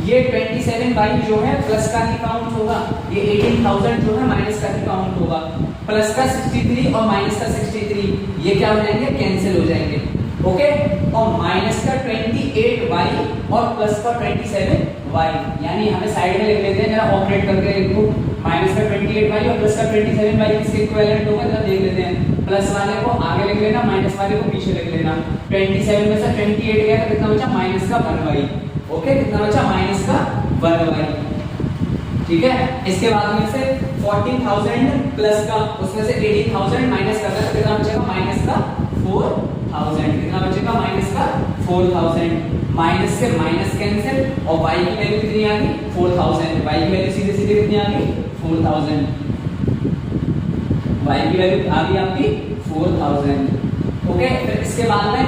ये 27y जो है प्लस का ही काउंट होगा, ये 18,000 जो है माइनस का ही काउंट होगा। प्लस का 63 और माइनस का 63 ये क्या हो जाएंगे कैंसिल हो जाएंगे, ओके। और माइनस का 28y और प्लस का 27y, यानी हमें साइड में लिख लेते हैं जरा ऑपरेट करके लिखो। माइनस का 28y और प्लस का 27y किसके इक्विवेलेंट होगा जरा देख लेते हैं। प्लस वाले को आगे लिख लेना, माइनस वाले को पीछे लिख लेना। 27 में से 28 गया तो कितना बचा माइनस का 1y, ओके। कितना बचा माइनस का 1y, ठीक है। इसके बाद में से 14,000 प्लस का उसमें से 18,000 माइनस करना तो कितना बचेगा माइनस का 4,000, कितना बचेगा माइनस का 4,000, माइनस से माइनस कैंसिल और y की वैल्यू कितनी आ गई 4,000, y की वैल्यू सीधे सीधे कितनी आ गई 4,000, y की वैल्यू आ गई आपकी 4,000। ओके, फिर इसके बाद में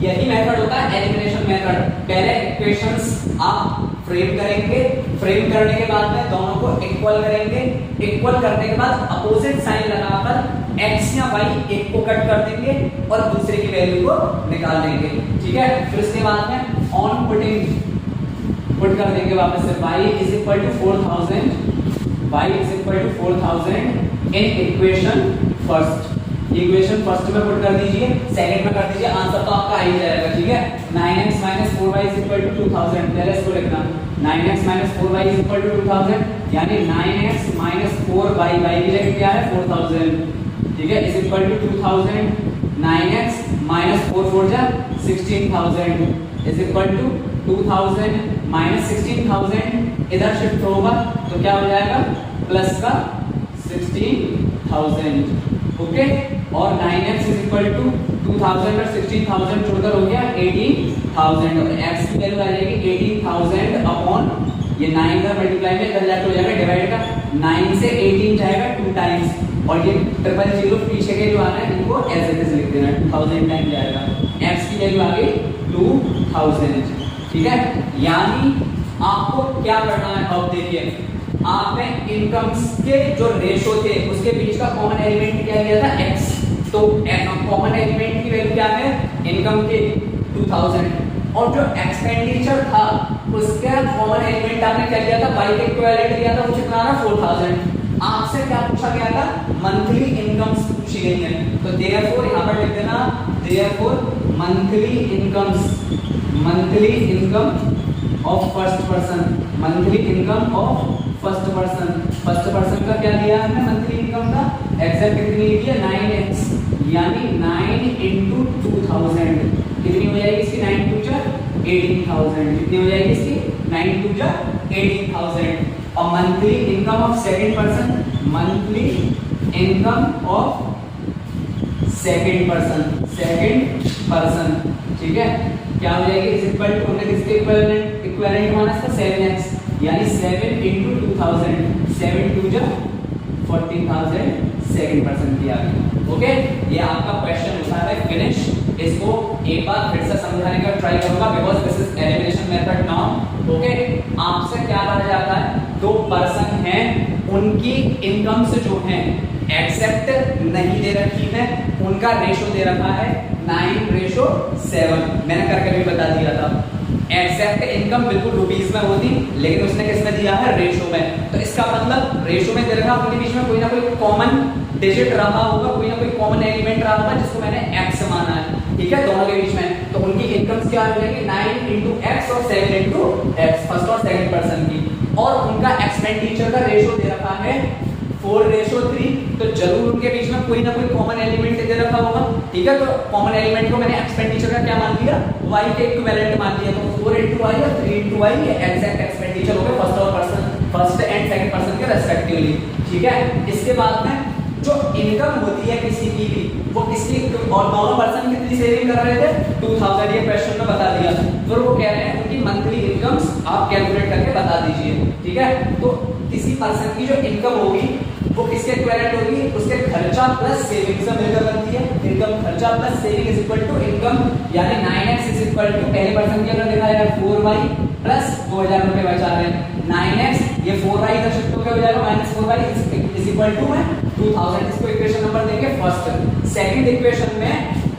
यही मेथड होता है एलिमिनेशन मेथड। पहले इक्वेशंस आप फ्रेम करेंगे, फ्रेम करने के बाद में दोनों को इक्वल करेंगे, इक्वल करने के बाद अपोजिट साइन लगाकर x या y एक को कट कर देंगे और दूसरे की वैल्यू को निकाल देंगे, ठीक है। फिर उसके बाद में ऑन पुट कर देंगे वापस से y is equal to 4,000, y is equal to 4,000 in equation first, equation first में पुट कर दीजिए, सेकंड में कर दीजिए, आंसर तो आपका आ ही जाएगा, ठीक है। 9x 4y is equal to 2000, पहले इसको लिखना 9x 4y is equal to 2000, यानी 9x 4y, y की जगह क्या है 4000, ठीक है, is equal to 2000, 9x 4 4 जा 16,000 is equal to 2000 16,000 इधर शिफ्ट होगा तो क्या हो जाएगा प्लस का 16,000, ओके। और 9x इज इक्वल टू 2000 और 16,000 छोड़कर हो गया 18,000 और x की वैल्यू आ जाएगी 18,000 अपॉन ये 9 का मल्टीप्लाई में इधर जाके हो जाएगा डिवाइड का 9 से 18 जाएगा 2 टाइम्स और ये 000 पीछे के जो आ रहा है इनको एज इट इज लिख देना 2000 टाइम जाएगा, x की वैल्यू आ गई 2000, ठीक है। यानी आपको क्या करना है, अब देखिए आपने इनकम्स के जो रेशो थे उसके बीच का कॉमन एलिमेंट क्या लिया था x, तो कॉमन एलिमेंट की वैल्यू क्या है इनकम के 2000 और जो एक्सपेंडिचर था उसका कॉमन एलिमेंट आपने क्या लिया था y के इक्विवेलेंट लिया था वो कितना आ रहा 4,000। आपसे क्या पूछा गया था मंथली इनकम्स पूछी गई है, तो देयरफॉर यहां पर लिख देना therefore monthly income of first person, monthly income of first person का क्या लिया हमने मंथली इनकम का एग्जैक्ट कितनी लिखी है 9x, यानी 9 into 2000 कितनी हो जाएगी इसकी 9 2 जा 18,000, कितनी हो जाएगी इसकी 9 2 जा 18,000। और monthly income of second person, ठीक है, क्या हो जाएगी इज इक्वल टू हमने किसके इक्विवेलेंट माना इसका 7x, यानी 7 into 2000 7 2 जा 14,000 सेकंड पर्सन की आ गई, ओके। ये आपका क्वेश्चन उठा है फिनिश, इसको एक बार फिर से समझाने का ट्राई करूंगा because this is elimination method now, okay. आपसे क्या कहा जाता है, दो पर्सन हैं उनकी इनकम्स जो हैं एक्सेप्ट नहीं दे रखी है, उनका रेशो दे रखा है 9:7, मैंने करके भी बता दिया था। एक्सेप्ट इनकम बिल्कुल रुपीस में होती लेकिन उसने किस में दिया है रेशो में, तो इसका मतलब रेशो में दे रखा, उनके बीच में कोई ना कोई कॉमन डिजिट रहा होगा, कोई ना कोई कॉमन एलिमेंट रहा होगा जिसको मैंने x माना है, ठीक है, दोनों के बीच में। तो उनकी इनकम्स क्या हो जाएगी 9 into x और 7 into x, फर्स्ट और सेकंड पर्सन की, और उनका एक्सपेंडिचर का रेशो दे रखा है 4:3, तो जरूर उनके बीच में कोई ना कोई कॉमन एलिमेंट दे रखा होगा, ठीक है। तो कॉमन एलिमेंट को मैंने एक्सपेंडिचर का क्या मान लिया y के इक्विवेलेंट मान लिया, तो 4 into y और 3 into y ये एग्जैक्ट एक्सपेंडिचर हो गए फर्स्ट एंड सेकंड पर्सन के रेस्पेक्टिवली, ठीक है। इसके बाद में जो इनकम होती है किसी की भी वो किसकी, और दोनों पर्सन कितनी सेविंग कर रहे थे 2000, ये क्वेश्चन में बता दिया, फिर वो कह रहे हैं उनकी मंथली इनकम्स आप कैलकुलेट करके बता दीजिए, ठीक है। तो किसी पर्सन की जो इनकम होगी वो किसके इक्विवेलेंट होगी, उसके खर्चा प्लस सेविंग से मिलकर बनती है। इनकम खर्चा plus saving is equal to income, यानी 9x इज इक्वल टू पहले पर्सन की अगर देखा जाए 4y प्लस 2000 रुपए बचा रहे हैं 9x, ये 4y इधर शिफ्ट होकर हो जाएगा -4y इज इक्वल टू 2000। इसको इक्वेशन नंबर देंगे फर्स्ट। सेकंड इक्वेशन में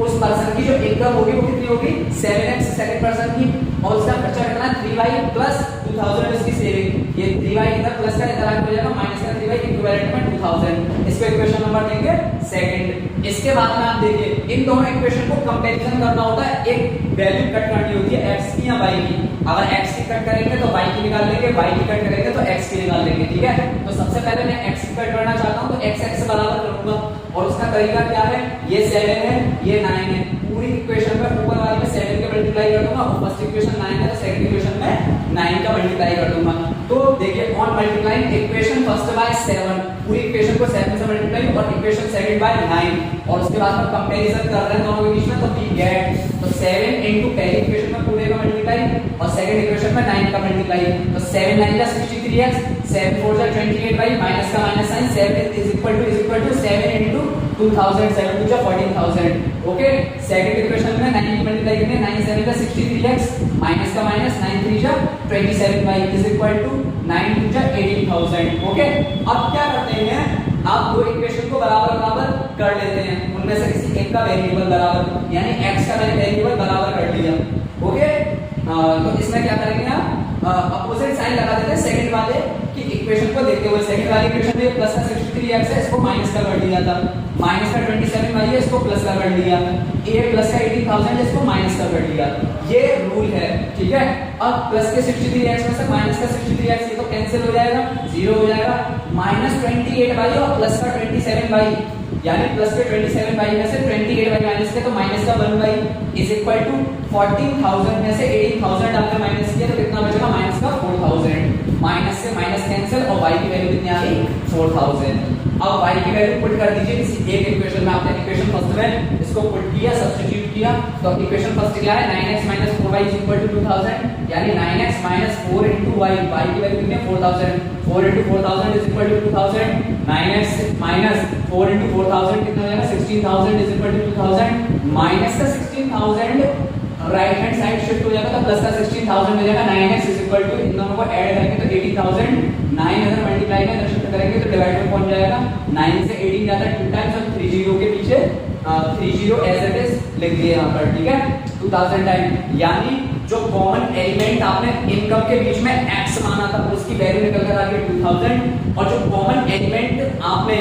उस पर्सन की जो इनकम होगी वो कितनी होगी 7x सेकंड पर्सन की, और उसका खर्चा कितना 3y प्लस 2000 इसकी सेविंग, ये 3y इधर प्लस का इधर हो जाएगा माइनस का 3y इक्विवेलेंट में 2000। इसको इक्वेशन नंबर देंगे सेकंड। इसके बाद में आप देखिए इन दोनों इक्वेशन को कंपैरिजन करना होता है, एक वैल्यू कट करनी होती है x की या y की। अगर x की कट करेंगे तो y की निकाल लेंगे, y की कट करेंगे तो x की निकाल लेंगे, ठीक है। तो सबसे पहले मैं x की कट करना चाहता हूं तो x से बराबर करूंगा, और उसका तरीका क्या है, ये 7 है ये 9 है, पूरी इक्वेशन में ऊपर वाली में 7 का मल्टीप्लाई कर दूंगा, और फर्स्ट इक्वेशन 9 है तो सेकंड इक्वेशन में 9 का मल्टीप्लाई कर दूंगा। तो देखिए ऑन मल्टीप्लाइंग बाय 7, पूरी इक्वेशन को 7 से मल्टीप्लाई और इक्वेशन सेकंड बाय 9 और उसके बाद हम कंपैरिजन कर रहे हैं दोनों के बीच में, तो वी गेट तो 7 इनटू पहली इक्वेशन में पूरे का मल्टीप्लाई और सेकंड इक्वेशन में 9 का मल्टीप्लाई, तो 7 9 जा 63x, 7 4 जा 28 भाई माइनस का minus sign, 7 is equal to 7 into 2000, 7 2 जा 14000। ओके, सेकंड इक्वेशन में 9 की मल्टीप्लाई करेंगे, 9 7 जा 63x माइनस का माइनस 9 3 जा 27 भाई इज इक्वल टू 9 2 जा 18000। ओके, अब क्या करते हैं, आप दो इक्वेशन को बराबर बराबर कर लेते हैं, उनमें से किसी एक का वेरिएबल बराबर, यानी x का वेरिएबल बराबर कर लिया। ओके, तो इसमें क्या करेंगे आप, अपोजिट साइन लगा देते हैं सेकंड वाले की इक्वेशन को देखते हुए। सेकंड वाली इक्वेशन में प्लस का 63x है, इसको माइनस का कर दिया था, माइनस का 27y है, इसको प्लस का कर दिया, a प्लस का 18000 इसको माइनस का कर दिया। ये रूल है, ठीक है। अब प्लस के 63x में से माइनस का 63x ये तो कैंसिल हो जाएगा, 0 हो जाएगा, माइनस 28y और प्लस का 27y, यानी प्लस के 27y में से 28y माइनस के तो माइनस का 1y इज इक्वल टू 14000 में से 18000 आपने माइनस किया तो कितना बचेगा, माइनस का 4000, माइनस से माइनस कैंसिल और y की वैल्यू कितनी आ गई 4000। अब y की वैल्यू पुट कर दीजिए किसी एक इक्वेशन में, आपने इक्वेशन फर्स्ट में इसको पुट किया, सब्स्टिट्यूट किया, तो इक्वेशन फर्स्ट क्या है, 9x 4y is equal to 2000, यानी 9x 4 into y, y की वैल्यू कितनी है 4000, 4 into 4000 is equal to 2000, 9x 4 into 4000 कितना हो जाएगा 16000 इज इक्वल टू 2000, माइनस का 16000 राइट हैंड साइड शिफ्ट हो जाएगा तो प्लस का 16000 मिल जाएगा, 9x इज इक्वल टू इन दोनों को ऐड करेंगे तो 18000, 9 अगर मल्टीप्लाई में शिफ्ट करेंगे तो डिवाइड में पहुंच जाएगा, 9 से 18 जाता है 2 टाइम्स और 30 के पीछे 30 एज इट इज लिख दिए यहाँ पर, ठीक है, 2000 टाइम, यानी जो कॉमन एलिमेंट आपने इनकम के बीच में x माना था उसकी वैल्यू निकल कर आ गई 2000 और जो कॉमन एलिमेंट आपने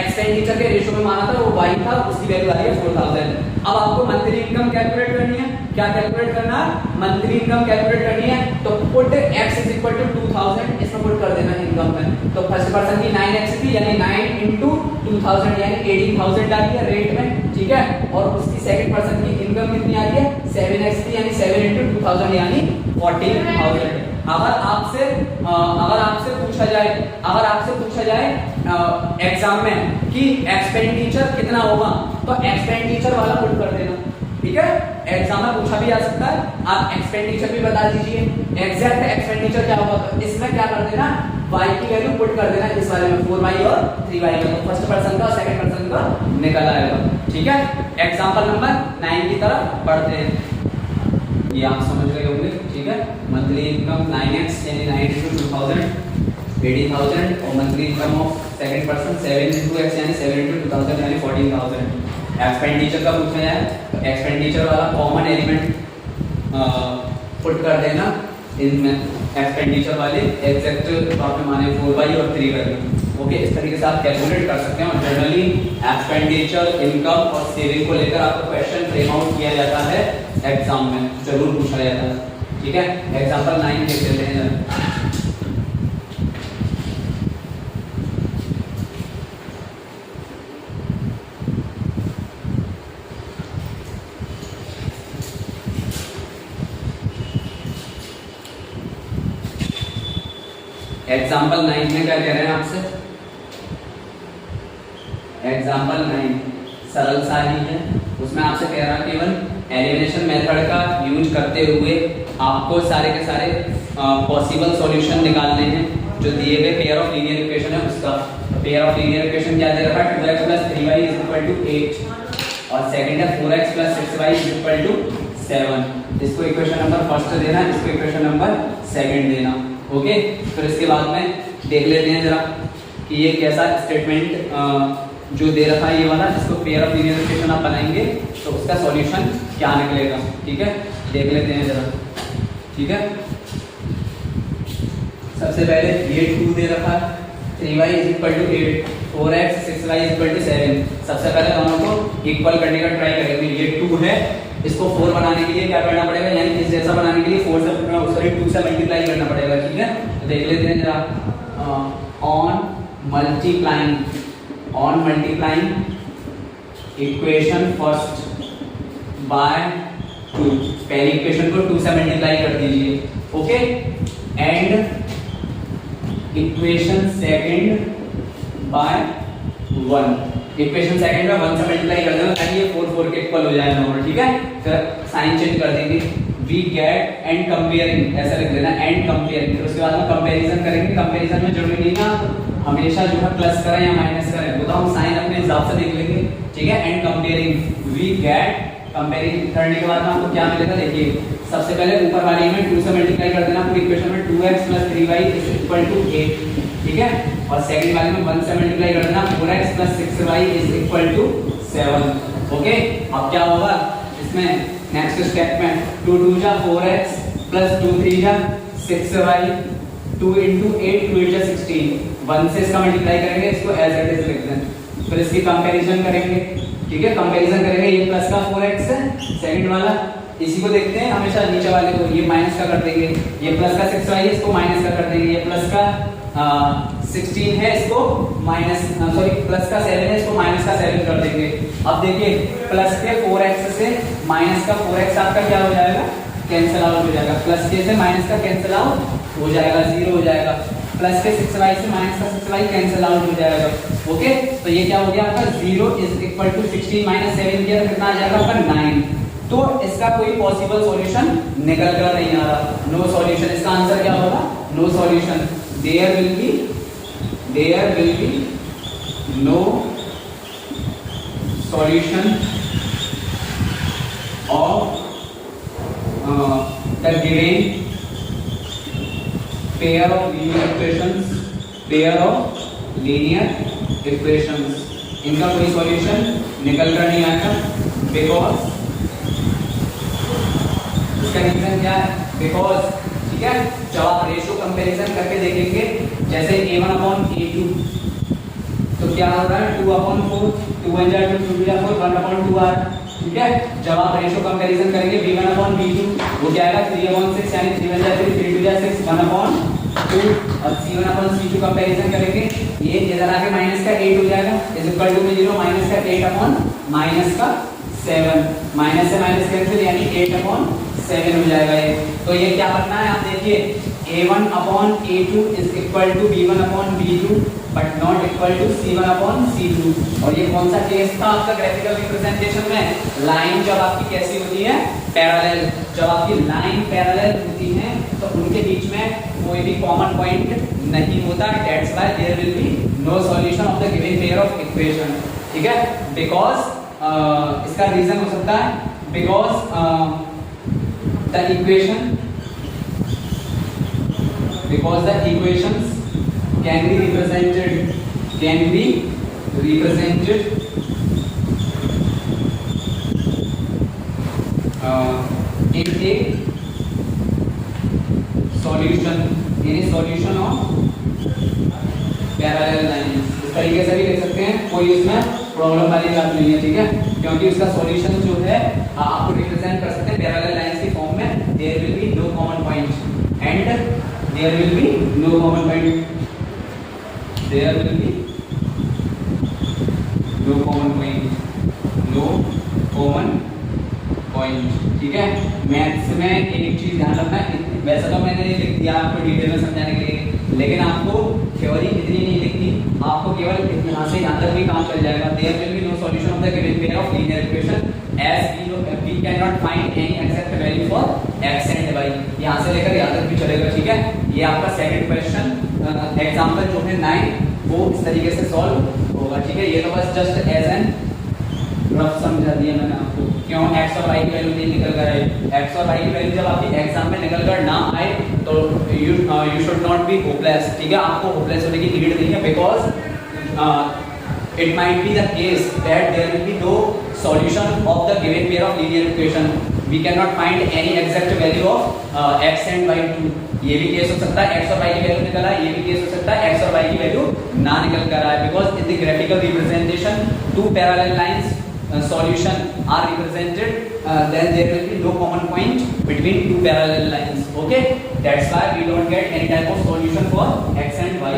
एक्सपेंडिचर के रेशियो में माना था वो y था, उसकी वैल्यू आ रही है 4000। अब आपको मंथली इनकम कैलकुलेट करनी है, क्या कैलकुलेट करना है, मंथली इनकम कैलकुलेट करनी है, तो put x is equal to 2000 इसमें पुट कर देना इनकम में, तो फर्स्ट पर्सन की 9x थी यानी 9 into 2000 यानी 18000 आ रही है रेट में, ठीक है, और उसकी सेकंड पर्सन की इनकम कितनी आ रही है 7x थी यानी 7 into 2000 यानी 14000। अगर आपसे पूछा जाए एग्जाम में कि एक्सपेंडिचर कितना होगा तो एक्सपेंडिचर वाला पुट कर देना, ठीक है, एग्जाम में पूछा भी आ सकता है, आप एक्सपेंडिचर भी बता दीजिए, एग्जैक्ट एक्सपेंडिचर क्या होगा, तो इसमें क्या कर देना, y की वैल्यू पुट कर देना इस वाले में 4y और 3y में, तो फर्स्ट पर्सन का और सेकंड पर्सन का निकल आएगा, ठीक है। एग्जांपल नंबर 9 की तरफ पढ़ते हैं, ये आप समझ गए होंगे, ठीक है। मंथली इनकम 9x यानी 9 into 2000 80,000 और monthly income of second person 7 into x यानी 7 into 2000 यानी 14,000। एक्सपेंडिचर का पूछा जाए तो एक्सपेंडिचर वाला कॉमन एलिमेंट पुट कर देना इनमें, एक्सपेंडिचर वाले एग्जैक्ट आपने माने 4y और 3y। ओके, इस तरीके से आप कैलकुलेट कर सकते हैं और जनरली एक्सपेंडिचर इनकम और सेविंग को लेकर आपको क्वेश्चन फ्रेम आउट किया जाता है, एग्जाम में जरूर पूछा जाता है, ठीक है। एग्जांपल 9 देख लेते हैं। एग्जाम्पल 9 में क्या कह रहे हैं आपसे, एग्जाम्पल 9 सरल सा ही है, उसमें आपसे कह रहा है केवल एलिमिनेशन मेथड का यूज करते हुए आपको सारे के सारे पॉसिबल सॉल्यूशन निकालने हैं जो दिए गए पेयर ऑफ लीनियर इक्वेशन है उसका। पेयर ऑफ लीनियर इक्वेशन क्या दे रखा है, 2x plus 3y is equal to 8 और सेकंड है 4x plus 6y is equal to 7। इसको इक्वेशन नंबर फर्स्ट देना, इसको इक्वेशन नंबर सेकंड देना। ओके, फिर इसके बाद में देख लेते हैं जरा कि ये कैसा स्टेटमेंट जो दे रखा है ये वाला, इसको पेयर ऑफ लीनियर इक्वेशन आप बनाएंगे तो उसका सॉल्यूशन क्या निकलेगा, ठीक है, देख लेते हैं जरा, ठीक है। सबसे पहले ये 2 दे रखा है, 3y is equal to 8, 4x 6y is equal to 7। सबसे पहले दोनों को इक्वल करने का ट्राई करेंगे। ये 2 है, इसको 4 बनाने के लिए क्या करना पड़ेगा, यानी इस जैसा बनाने के लिए 2 से मल्टीप्लाई करना पड़ेगा, ठीक है। तो देख लेते हैं जरा, on multiplying equation first by 2, पहली इक्वेशन को 2 से मल्टीप्लाई कर दीजिए, okay, and equation second by 1, equation second में 1 से मल्टीप्लाई कर देना ताकि ये 4 4 के इक्वल हो जाए नॉर्मल, ठीक है। फिर साइन चेंज कर देंगे, वी गेट एंड कंपेयरिंग ऐसा लिख देना, एंड कंपेयरिंग। फिर उसके बाद हम कंपैरिजन करेंगे, कंपैरिजन में जरूरी नहीं ना हमेशा जो है प्लस करें या माइनस करें, वो तो हम साइन अपने हिसाब से देख लेंगे, ठीक है। And comparing we get, comparing करने के बाद में आपको क्या मिलेगा देखिए, सबसे पहले ऊपर वाली में 2 से मल्टीप्लाई कर देना पूरी इक्वेशन में, 2x + 3y = 8, ठीक है। और सेकंड वाले में 1 से मल्टीप्लाई कर देना, 4x + 6y = 7, ओके। अब क्या होगा इसमें नेक्स्ट स्टेप में 2 2 जा 4x + 2 3 जा 6y, 2 × 8 2 8 जा 16, 1 से इसका मल्टीप्लाई करेंगे, इसको एज इट इज लिख दें। फिर इसकी कंपैरिजन करेंगे, ठीक है। कंपैरिजन करेंगे, ये प्लस का 4x है सेकंड वाला, इसी को देखते हैं हमेशा नीचे वाले को, ये माइनस का कर देंगे, ये प्लस का 6y है इसको माइनस का कर देंगे, ये प्लस का 16 है इसको माइनस, सॉरी प्लस का 7 है इसको माइनस का 7 कर देंगे। अब देखिए प्लस के 4x से माइनस का 4x आपका क्या हो जाएगा, कैंसिल आउट हो जाएगा, प्लस के से माइनस का कैंसिल आउट हो जाएगा, 0 हो जाएगा, प्लस के 6y से माइनस का 6y कैंसिल आउट हो जाएगा, ओके। तो ये क्या हो गया आपका 0 = 16 - 7 किया कितना आ जाएगा आपका 9। तो इसका कोई पॉसिबल सॉल्यूशन निकल कर नहीं आ रहा, नो सॉल्यूशन। इसका आंसर क्या होगा, no solution. There will be no solution of the given pair of linear equations, इनका कोई सॉल्यूशन निकल कर नहीं आएगा, बिकॉज इसका रीजन क्या है, बिकॉज, ठीक है। जब आप रेशियो कंपैरिजन करके देखेंगे, जैसे a1/a2 तो क्या हो रहा है 2/4, 2 1 जा 2 2 जा 4, 1/2r, ठीक है। जब आप रेशियो कंपैरिजन करेंगे b1/b2 वो क्या आएगा 3/6, यानी 3 1 जा 3 3 2 जा 6 1/2, और c1/c2 कंपैरिजन करेंगे, ये इधर आके माइनस का 8 हो जाएगा, = 0 माइनस का 8 माइनस का 7, माइनस से माइनस कैंसिल यानी 8/7 हो जाएगा ये। तो ये क्या बनना है आप देखिए, a1/a2 = b1/b2 but not equal to c1/c2। और ये कौन सा केस था आपका ग्राफिकल रिप्रेजेंटेशन में, लाइन जब आपकी कैसी होती है, पैरेलल। जब आपकी लाइन पैरेलल होती है तो उनके बीच में कोई भी कॉमन पॉइंट नहीं होता, that's why there will be no solution of the given pair of equation, ठीक है। बिकॉज इसका रीजन हो सकता है because the equations can be represented in a solution of parallel lines, इस तरीके से भी लिख सकते हैं, कोई इसमें प्रॉब्लम वाली बात नहीं है, ठीक है। क्योंकि उसका सॉल्यूशन जो है आपको रिप्रेजेंट कर सकते हैं पैरेलल लाइंस की फॉर्म में, there will be no common point and there will be no common point, there will be no common point, ठीक है। मैथ्स में एक चीज ध्यान रखना है, वैसे तो मैंने लिख दिया आपको डिटेल में समझाने के लिए, लेकिन आपको थ्योरी इतनी नहीं लिखनी, आपको केवल यहाँ से यहाँ तक भी काम चल जाएगा। There will be no solution of the given pair of linear equation as we can not find any exact value for x and y, यहाँ से लेकर यहाँ तक भी चलेगा, ठीक है। ये आपका सेकंड क्वेश्चन एग्जांपल जो है 9 वो इस तरीके से सॉल्व होगा, ठीक है। ये तो बस जस्ट एज एन रफ समझा दिया मैंने आपको, क्यों x और y की वैल्यू नहीं निकल कर आए। x और y की वैल्यू जब आपकी एग्जाम में निकल कर ना आए तो you should not be hopeless, ठीक है। आपको होपलेस होने की नीड नहीं है, because it might be the case that there will be no solution of the given pair of linear equation, we can not find any exact value of x and y too. ये भी case हो सकता है x और y की value निकल आए, ये भी केस हो सकता है x और y की वैल्यू ना निकल कर आए, because in the graphical representation two parallel lines solution are represented, then there will be no common point between two parallel lines, okay. That's why we don't get any type of solution for x and y.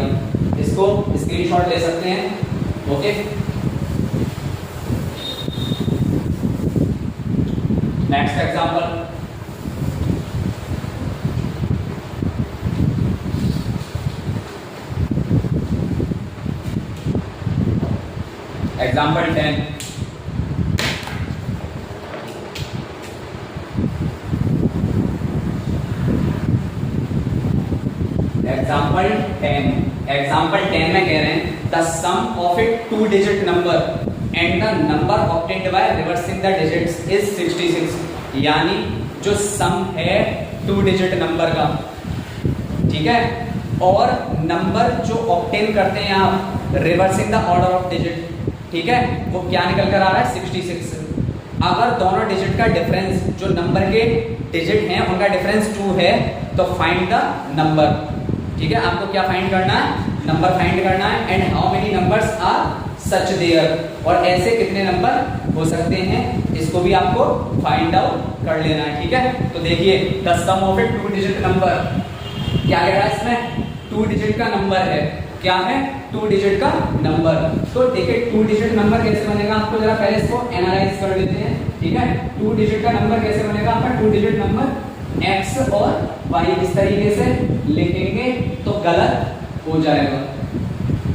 इसको screenshot ले सकते हैं, okay. Next example, example 10, example 10 में कह रहे हैं the sum of a 2 digit number and the number obtained by reversing the digits is 66। यानी जो सम है 2 डिजिट नंबर का, ठीक है, और नंबर जो ऑब्टेन करते हैं आप reversing the order of digit, ठीक है, वो क्या निकल कर आ रहा है 66। अगर दोनों डिजिट का डिफरेंस, जो नंबर के डिजिट हैं उनका डिफरेंस 2 है, तो फाइंड द नंबर, ठीक है, आपको क्या फाइंड करना है, नंबर फाइंड करना है। And how many numbers are such there, और ऐसे कितने नंबर हो सकते हैं, इसको भी आपको फाइंड आउट कर लेना है, ठीक है। तो देखिए the sum of a 2 digit number, क्या कह रहा है इसमें, 2 डिजिट का नंबर है, क्या है, 2 डिजिट का नंबर। तो देखिए 2 डिजिट नंबर कैसे बनेगा, आपको जरा पहले इसको एनालाइज कर लेते हैं, ठीक है। 2 डिजिट का नंबर कैसे बनेगा आपका, 2 डिजिट नंबर x और y इस तरीके से लिखेंगे तो गलत हो जाएगा,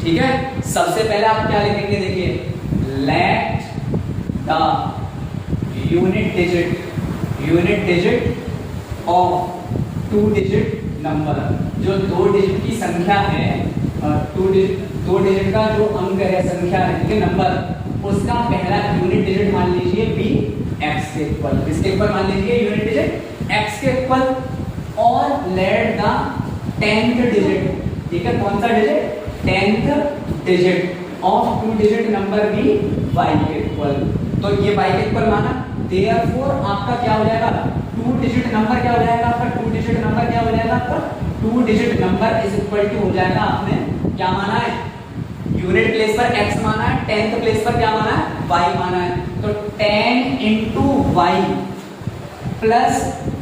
ठीक है। सबसे पहले आप क्या लिखेंगे, देखिए let the unit digit of 2 digit number, जो 2 डिजिट की संख्या है, 2 डिजिट का जो अंक है, संख्या है, ठीक है, नंबर, उसका पहला यूनिट डिजिट मान लीजिए b x के इक्वल, इसके इक्वल मान लीजिए यूनिट डिजिट x के इक्वल, और लेट द 10th डिजिट, ठीक है, कौन सा digit, 10th digit of 2 digit number भी y के इक्वल। तो ये y के इक्वल माना, देयरफॉर आपका क्या हो जाएगा, 2 डिजिट नंबर क्या हो जाएगा आपका, 2 डिजिट नंबर क्या हो जाएगा आपका, 2 digit number is equal to हो जाएगा, आपने क्या माना है, यूनिट प्लेस पर x माना है, 10th प्लेस पर क्या माना है, y माना है। तो 10 into y plus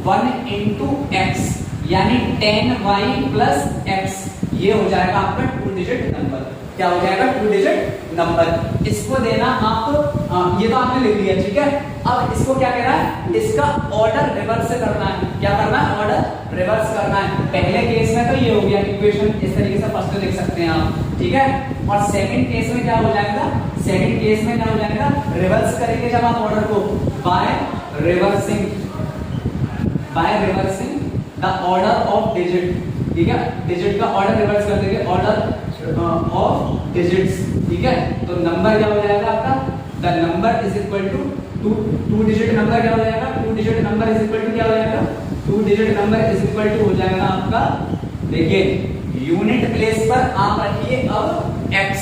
1 into x, यानी 10y प्लस x, ये हो जाएगा आपका 2 डिजिट नंबर। क्या हो जाएगा, 2 डिजिट नंबर। इसको देना आप, ये तो आपने लिख लिया, ठीक है। अब इसको क्या कह रहा है, इसका ऑर्डर रिवर्स करना है। क्या करना है, ऑर्डर रिवर्स करना है। पहले केस में तो ये हो गया इक्वेशन, इस तरीके से फर्स्ट लिख सकते हैं आप, ठीक है। और सेकंड केस में क्या हो जाएगा, सेकंड केस में क्या हो जाएगा, रिवर्स करेंगे जब आप ऑर्डर को, bye reversing the order of digit, ठीक है, डिजिट का ऑर्डर रिवर्स कर देंगे, ऑर्डर ऑफ डिजिट्स, ठीक है। तो नंबर क्या हो जाएगा आपका, the number is equal to 2 digit number क्या हो जाएगा, 2 digit number is equal to क्या हो जाएगा, 2 digit number is equal to हो जाएगा आपका, देखिए यूनिट प्लेस पर आप रखिए अब x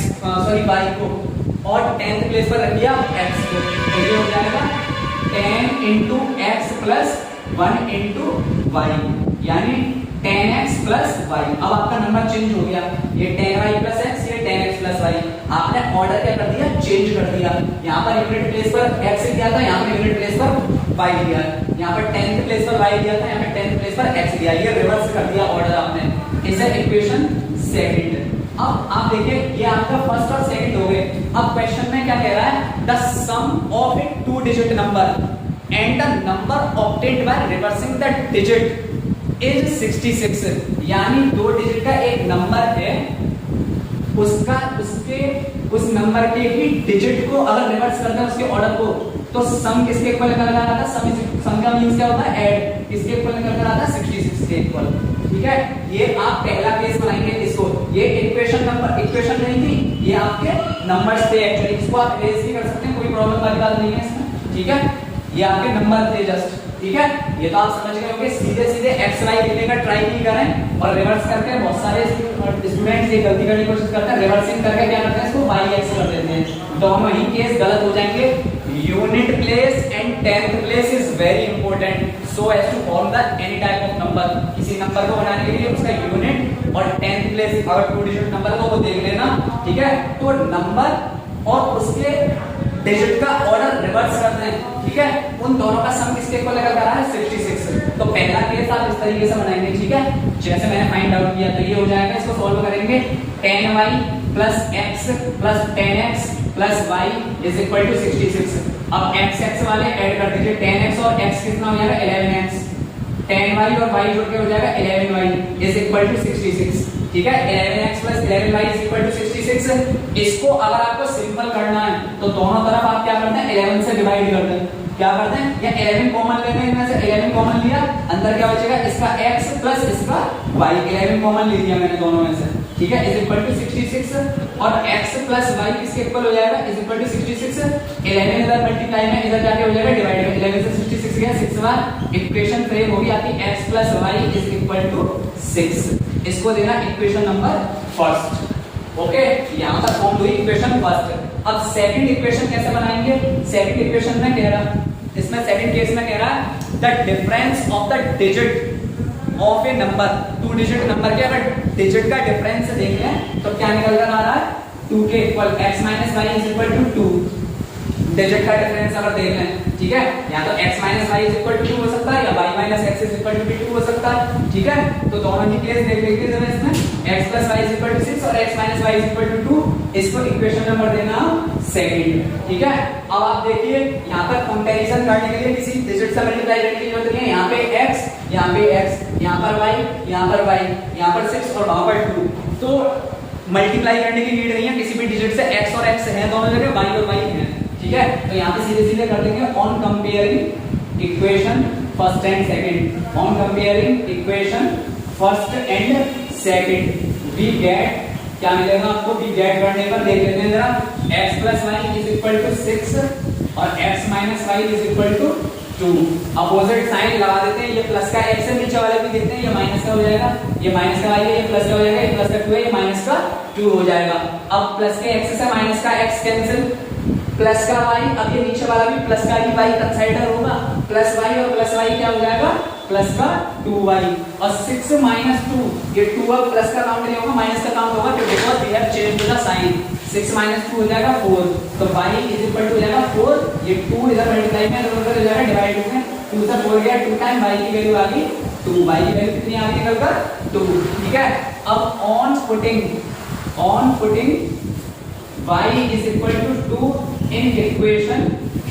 y को, और 10th प्लेस पर रखिए आप x को, तो ये हो जाएगा 10 into x plus 1 into y, यानी 10x प्लस वाई। अब आपका नंबर चेंज हो गया, ये 10y प्लस x, ये 10x प्लस वाई। आपने ऑर्डर क्या कर दिया, चेंज कर दिया। यहाँ पर यूनिट प्लेस पर x दिया था, यहाँ पर यूनिट प्लेस पर y दिया, यहाँ पर 10th प्लेस पर y दिया था, यहाँ पर 10th प्लेस पर x दिया। ये रिवर्स कर दिया ऑर्डर आपने, इसे इक्वेशन सेकंड। अब आप देखिए ये आपका फर्स्ट और सेकंड हो गए। अब क्वेश्चन में क्या कह रहा है, the sum of a 2 digit number and the number obtained by reversing the digit is 66, यानी 2 डिजिट का एक नंबर है, उसका उस नंबर के ही डिजिट को अगर रिवर्स करते हैं उसके ऑर्डर को, तो सम किसके इक्वल निकल कर आता है, सम का मींस क्या होता है, ऐड, किसके इक्वल निकल कर आता है, 66 के इक्वल, ठीक है। ये आप पहला केस बनाएंगे इसको, ये इक्वेशन नहीं थी, ये आपके नंबर्स थे एक्चुअली, इसको आप इरेज भी कर सकते हैं, कोई प्रॉब्लम वाली बात नहीं है इसमें, ठीक है। ये आपके नंबर थे जस्ट, ठीक है। ये तो आप समझ गए होंगे, सीधे एक्स वाई लिखने का ट्राई नहीं करें और रिवर्स करके बहुत सारे स्टूडेंट्स ये गलती करने की कोशिश करते हैं, रिवर्सिंग करके क्या करते हैं, इसको वाई एक्स कर देते हैं, दोनों ही केस गलत हो जाएंगे। Unit place and 10th place is very important so as to form the any type of number. किसी नंबर को बनाने के लिए उसका यूनिट और 10th प्लेस, अगर 2 डिजिट नंबर को वो देख लेना, ठीक है। तो नंबर और उसके डिजिट का ऑर्डर रिवर्स करते हैं, ठीक है। उन दोनों का सम किसके इक्वल लगा रहा है, 66। तो पहला केस आप इस तरीके से बनाएंगे, ठीक है, जैसे मैंने फाइंड आउट किया। तो ये हो जाएगा, इसको सॉल्व करेंगे, 10y plus x plus 10x plus y is equal to 66। अब x वाले ऐड कर दीजिए, 10x और x कितना हो जाएगा, 11x, 10y और y जोड़ के हो जाएगा 11y इज इक्वल टू 66, ठीक है, 11x plus 11y is equal to 66। इसको अगर आपको सिंपल करना है तो दोनों तरफ आप क्या करते हैं 11 से डिवाइड करते हैं। क्या करते हैं, या 11 कॉमन लेते हैं, इनमें से 11 कॉमन लिया, अंदर क्या बचेगा इसका x प्लस इसका y, 11 कॉमन ले लिया मैंने दोनों में से, ठीक है, इज इक्वल टू 66 और x प्लस y किसके इक्वल हो जाएगा, इज इक्वल टू 66। 11 इधर मल्टीप्लाई में इधर जाके हो जाएगा डिवाइड में, 11 से 66 गया 6 बार, इक्वेशन फ्रेम होगी आपकी x plus y is equal to 6। इसको देना इक्वेशन नंबर फर्स्ट। ओके, यहां तक फॉर्म हुई इक्वेशन फर्स्ट। अब सेकंड इक्वेशन कैसे बनाएंगे, सेकंड इक्वेशन में कह रहा, इसमें सेकंड केस में कह रहा है the difference of the digit of A number, 2 digit number के अगर डिजिट का डिफरेंस देखें तो क्या निकल कर आ रहा है 2 के equal x minus y is equal to 2। Digit का डिफरेंस अगर देख लें, ठीक है, या तो x minus y is equal to 2 हो सकता है या y minus x is equal to 2 हो सकता है, ठीक है। तो दोनों ही केस देख लेंगे जरा इसमें, x plus y is equal to 6 और x minus y is equal to 2, इसको इक्वेशन नंबर देना सेकंड, ठीक है। अब आप देखिए यहाँ पर कंपैरिजन करने के लिए किसी डिजिट से मल्टीप्लाई करने की जरूरत नहीं है, यहाँ पे x, यहाँ पे x, यहाँ पर y, यहाँ पर y, यहाँ पर 6 और वहां पर 2, तो मल्टीप्लाई करने की नीड नहीं है, किसी भी डिजिट से x और x है दोनों जगह, y और y है, ठीक है। तो यहाँ पे सीधे सीधे कर देंगे on comparing equation first and second, on comparing equation first and second we get, क्या मिलेगा आपको, वी गेट करने पर देख लेते हैं जरा, x plus y is equal to 6 और x minus y is equal to 2। Opposite sign लगा देते हैं, ये प्लस का x है, नीचे वाले भी देखते हैं, ये माइनस का हो जाएगा, ये माइनस का y है, ये प्लस का हो जाएगा, ये प्लस का 2 है, ये माइनस का 2 हो जाएगा। अब प्लस के x से माइनस का x कैंसिल, प्लस का y, अब ये नीचे वाला भी प्लस का ही y कंसाइडर होगा, प्लस y और प्लस y क्या हो जाएगा, प्लस का 2y और 6 माइनस 2, ये 2 अब प्लस का काउंट नहीं होगा, माइनस का काउंट होगा, because we have changed the sign. 6 minus 2 हो जाएगा 4, तो y इज इक्वल टू हो जाएगा 4, ये 2 इधर मल्टीप्लाई में इधर हो जाएगा डिवाइड में, 2 से 4 गया, 2 टाइम y की वैल्यू आ गई 2, y की वैल्यू कितनी आ गई निकल कर 2, ठीक है। अब on putting y is equal to 2 in equation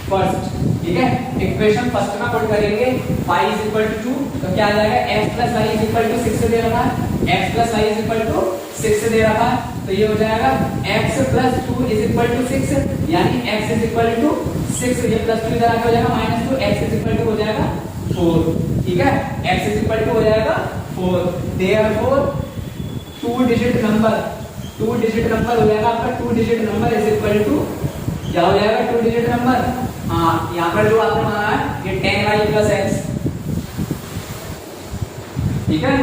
first, ठीक है, इक्वेशन फर्स्ट में पुट करेंगे y इज इक्वल टू 2, तो क्या आ जाएगा x plus y is equal to 6 दे रखा है, x plus y is equal to 6 दे रखा है, तो ये हो जाएगा x plus 2 is equal to 6, यानी x इज इक्वल टू 6, ये प्लस 2 इधर आके हो जाएगा minus 2, x is equal to हो जाएगा 4, ठीक है, x इज इक्वल टू हो जाएगा 4। देयरफॉर 2 डिजिट नंबर हो जाएगा आपका, 2 digit number is equal to क्या हो जाएगा 2 डिजिट नंबर, हाँ, यहाँ पर जो आपने माना है ये 10y प्लस x, ठीक है,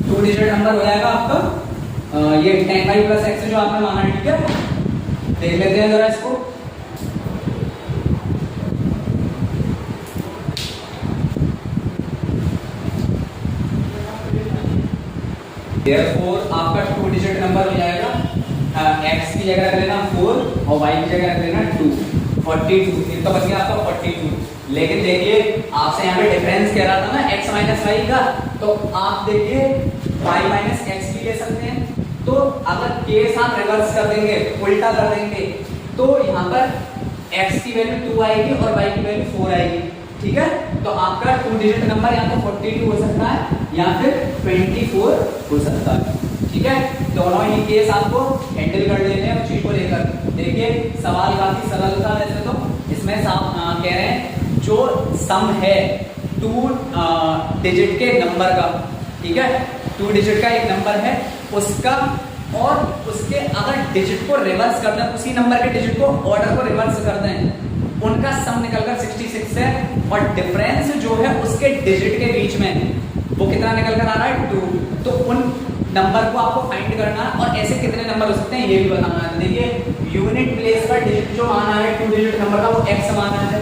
2 डिजिट नंबर हो जाएगा आपका ये 10y प्लस x जो आपने माना है, ठीक है। देख लेते हैं जरा इसको, देयरफॉर आपका 2 डिजिट नंबर हो जाएगा, x की जगह रख लेना 4 और y की जगह रख लेना 2, 42, ये तो बच गया आपका 42। लेकिन देखिए आपसे यहाँ पे डिफरेंस कह रहा था ना x माइनस वाई का, तो आप देखिए y माइनस एक्स भी ले सकते हैं, तो अगर के साथ रिवर्स कर देंगे, उल्टा कर देंगे, तो यहाँ पर x की वैल्यू 2 आएगी और y की वैल्यू 4 आएगी, ठीक है। तो आपका 2 डिजिट नंबर या तो 42 हो सकता है या फिर 24 हो सकता है, ठीक है। दोनों ही केस आपको हैंडल कर लेने हैं उस चीज को लेकर। देखिए सवाल काफी सरल था वैसे तो, इसमें कह रहे हैं जो सम है 2 डिजिट के नंबर का, ठीक है, 2 डिजिट का एक नंबर है उसका, और उसके अगर डिजिट को रिवर्स कर दें, उसी नंबर के डिजिट को ऑर्डर को रिवर्स कर दें, उनका सम निकलकर 66 है, और डिफरेंस जो है उसके डिजिट के बीच में वो कितना निकल कर आ रहा है 2, तो उन नंबर को आपको फाइंड करना है, और ऐसे कितने नंबर हो सकते हैं ये भी बताना है। देखिए यूनिट प्लेस पर डिजिट जो माना है 2 डिजिट नंबर का वो x माना है,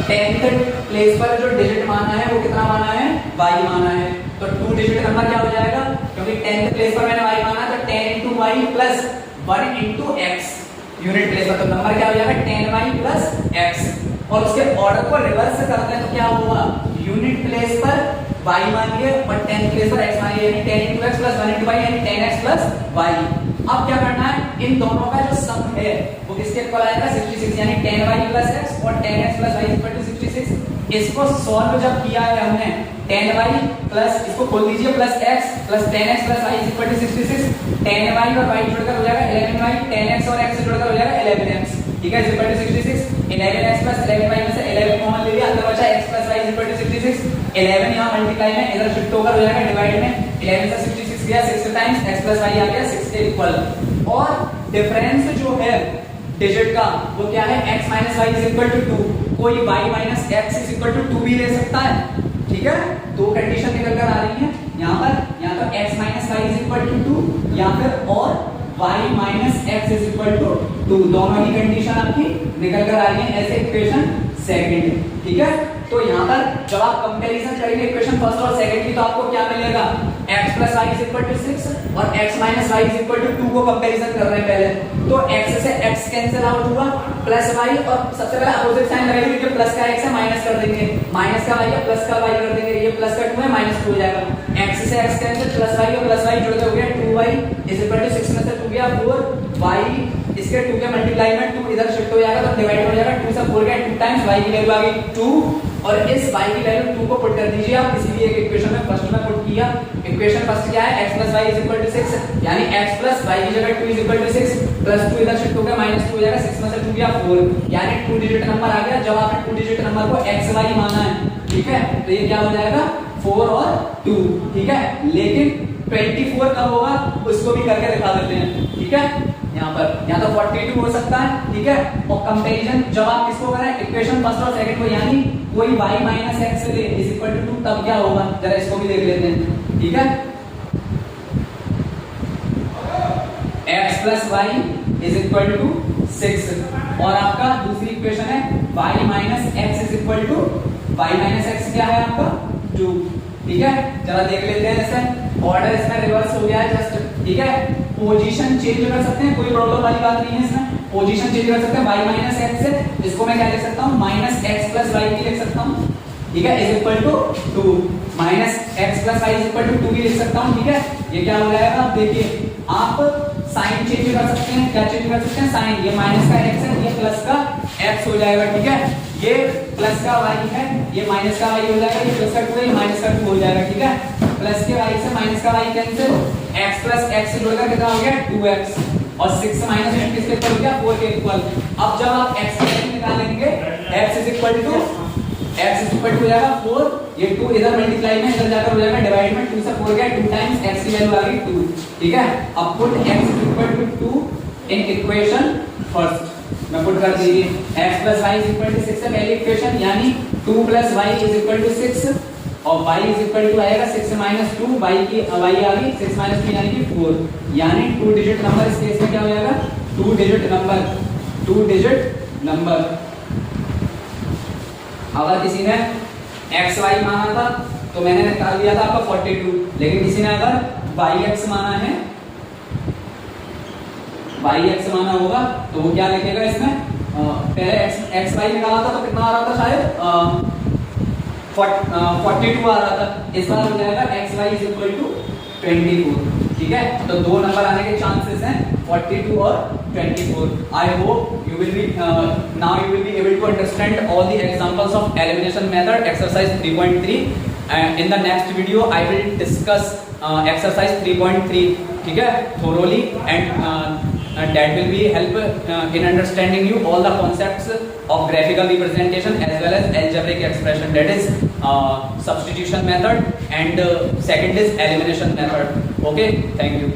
10th प्लेस पर जो डिजिट माना है वो कितना माना है y माना है, तो 2 डिजिट नंबर क्या हो जाएगा, क्योंकि 10th प्लेस पर मैंने y माना, तो 10 into y plus 1 into x, unit place पर तो नंबर क्या हो जाएगा 10y प्लस x, और उसके ऑर्डर को रिवर्स करते हैं तो क्या होगा, यूनिट प्लेस पर y मानिए और 10th प्लेस पर x मानिए, यानी 10 into x plus 1 into y, यानी 10x प्लस y। अब क्या करना है, इन दोनों का जो सम है वो किसके इक्वल आएगा 66, यानी 10y प्लस x और 10x plus y equal to 66। इसको सॉल्व जब किया है हमने 10y प्लस इसको खोल दीजिए plus x plus 10x plus y equal to 66, 10y और y जोड़कर हो जाएगा 11y, 10x और x जोड़कर हो जाएगा 11x, ठीक है, equal to 66, 11x plus 11y में से 11 कॉमन ले लिया, अंदर बचा x plus y equal to 66, 11 यहां मल्टीप्लाई में इधर शिफ्ट होकर हो जाएगा डिवाइड में, 11 से 66 गया 6 टाइम्स x प्लस y आ गया 6 के इक्वल। और डिफरेंस जो है डिजिट का वो क्या है, x minus y is equal to 2, कोई y minus x is equal to 2 भी ले सकता है, ठीक है, दो कंडीशन निकल कर आ रही है यहाँ पर, या तो x minus y is equal to 2 या फिर और y minus x is equal to 2, दोनों ही कंडीशन आपकी निकल कर आ रही है ऐसे इक्वेशन सेकंड, ठीक है। तो यहाँ पर जब आप कंपैरिजन करेंगे इक्वेशन फर्स्ट और सेकंड की तो आपको क्या मिलेगा, x plus y is equal to 6 और x minus y is equal to 2 को कंपैरिजन कर रहे हैं पहले, तो x से x कैंसिल आउट हुआ, प्लस y और सबसे पहले अपोजिट साइन लगाएंगे, क्योंकि प्लस का x है माइनस कर देंगे, माइनस का y है प्लस का y कर देंगे, ये प्लस का 2 है माइनस 2 हो जाएगा, x से x कैंसिल, प्लस y और प्लस y जुड़ के हो गया 2y इज इक्वल टू 6 में से 2 गया 4, y इसके 2 के मल्टीप्लाई में 2 इधर शिफ्ट हो जाएगा तो डिवाइड हो जाएगा, 2 से 4 गया 2 टाइम्स y की वैल्यू आ गई 2, और इस y की वैल्यू 2 को पुट कर दीजिए आप, इसीलिए एक इक्वेशन में फर्स्ट में पुट किया, इक्वेशन फर्स्ट क्या है, x plus y is equal to 6, यानी x प्लस y की जगह 2 इज इक्वल टू 6 प्लस 2 इधर शिफ्ट हो गया माइनस 2 हो जाएगा, 6 में से 2 गया 4, यानी 2 डिजिट नंबर आ गया। जब आपने 2 डिजिट नंबर को xy माना है, ठीक है, तो ये क्या हो जाएगा 4 और 2, ठीक है, लेकिन 24 कब होगा उसको भी करके दिखा देते हैं, ठीक है, यहाँ पर या तो 42 हो सकता है, ठीक है, और कंपैरिजन जब आप किसको करें इक्वेशन फर्स्ट और सेकंड को, यानी कोई y माइनस x ले इज इक्वल टू 2, तब क्या होगा जरा इसको भी देख लेते हैं, ठीक है, x plus y is equal to 6 और आपका दूसरी इक्वेशन है y minus x is equal to y minus x क्या है आपका 2, ठीक है, जरा देख लेते हैं ऐसे, ऑर्डर इसमें रिवर्स हो गया है जस्ट, ठीक है, पोजीशन चेंज कर सकते हैं, कोई प्रॉब्लम वाली बात नहीं है इसमें, पोजीशन चेंज कर सकते हैं, y माइनस x से इसको मैं क्या लिख सकता हूँ माइनस x प्लस वाई की लिख सकता हूँ, ठीक है, is equal to 2, minus x plus y is equal to 2 भी लिख सकता हूँ, ठीक है, ये क्या हो जाएगा आप देखिए, आप साइन चेंज कर सकते हैं, क्या चेंज कर सकते हैं साइन, ये माइनस का x है, ये प्लस का x हो जाएगा, ठीक है, ये प्लस का y है, ये माइनस का y हो जाएगा, ये प्लस का 2 है, ये माइनस का 2 हो जाएगा, ठीक है, प्लस के y से माइनस का y cancel, x plus x से जोड़कर कितना हो गया 2x, और 6 से माइनस में किसके इक्वल हो गया 4 के इक्वल। अब जब आप x की वैल्यू निकालेंगे x इज इक्वल टू हो जाएगा 4, ये 2 इधर मल्टीप्लाई में इधर जाकर हो जाएगा डिवाइड में, 2 से 4 गया 2 टाइम्स x की वैल्यू आ गई 2, ठीक है, अब put x is equal to 2 in equation first में पुट कर दीजिए, x plus y is equal to 6 है पहली इक्वेशन, यानी 2 plus y is equal to 6 और y इज इक्वल टू आएगा 6 माइनस 2, y की y आ गई 6 माइनस 2 यानी कि 4, यानी 2 डिजिट नंबर इस केस में क्या हो जाएगा 2 डिजिट नंबर। अगर किसी ने xy माना था तो मैंने निकाल दिया था आपका 42, लेकिन किसी ने अगर yx माना है, yx माना होगा तो वो क्या लिखेगा इसमें, पहले xy निकाला था तो कितना आ रहा था शायद 42 आ रहा था, इस बार हो जाएगा xy इज इक्वल टू 24, ठीक है, तो दो नंबर आने के चांसेस हैं 42 और 24। I hope you will be now you will be able to understand all the examples of elimination method exercise 3.3 and in the next video I will discuss exercise 3.3, ठीक है, thoroughly and that will be help in understanding you all the concepts of graphical representation as well as algebraic expression, that is substitution method and second is elimination method. Okay, thank you.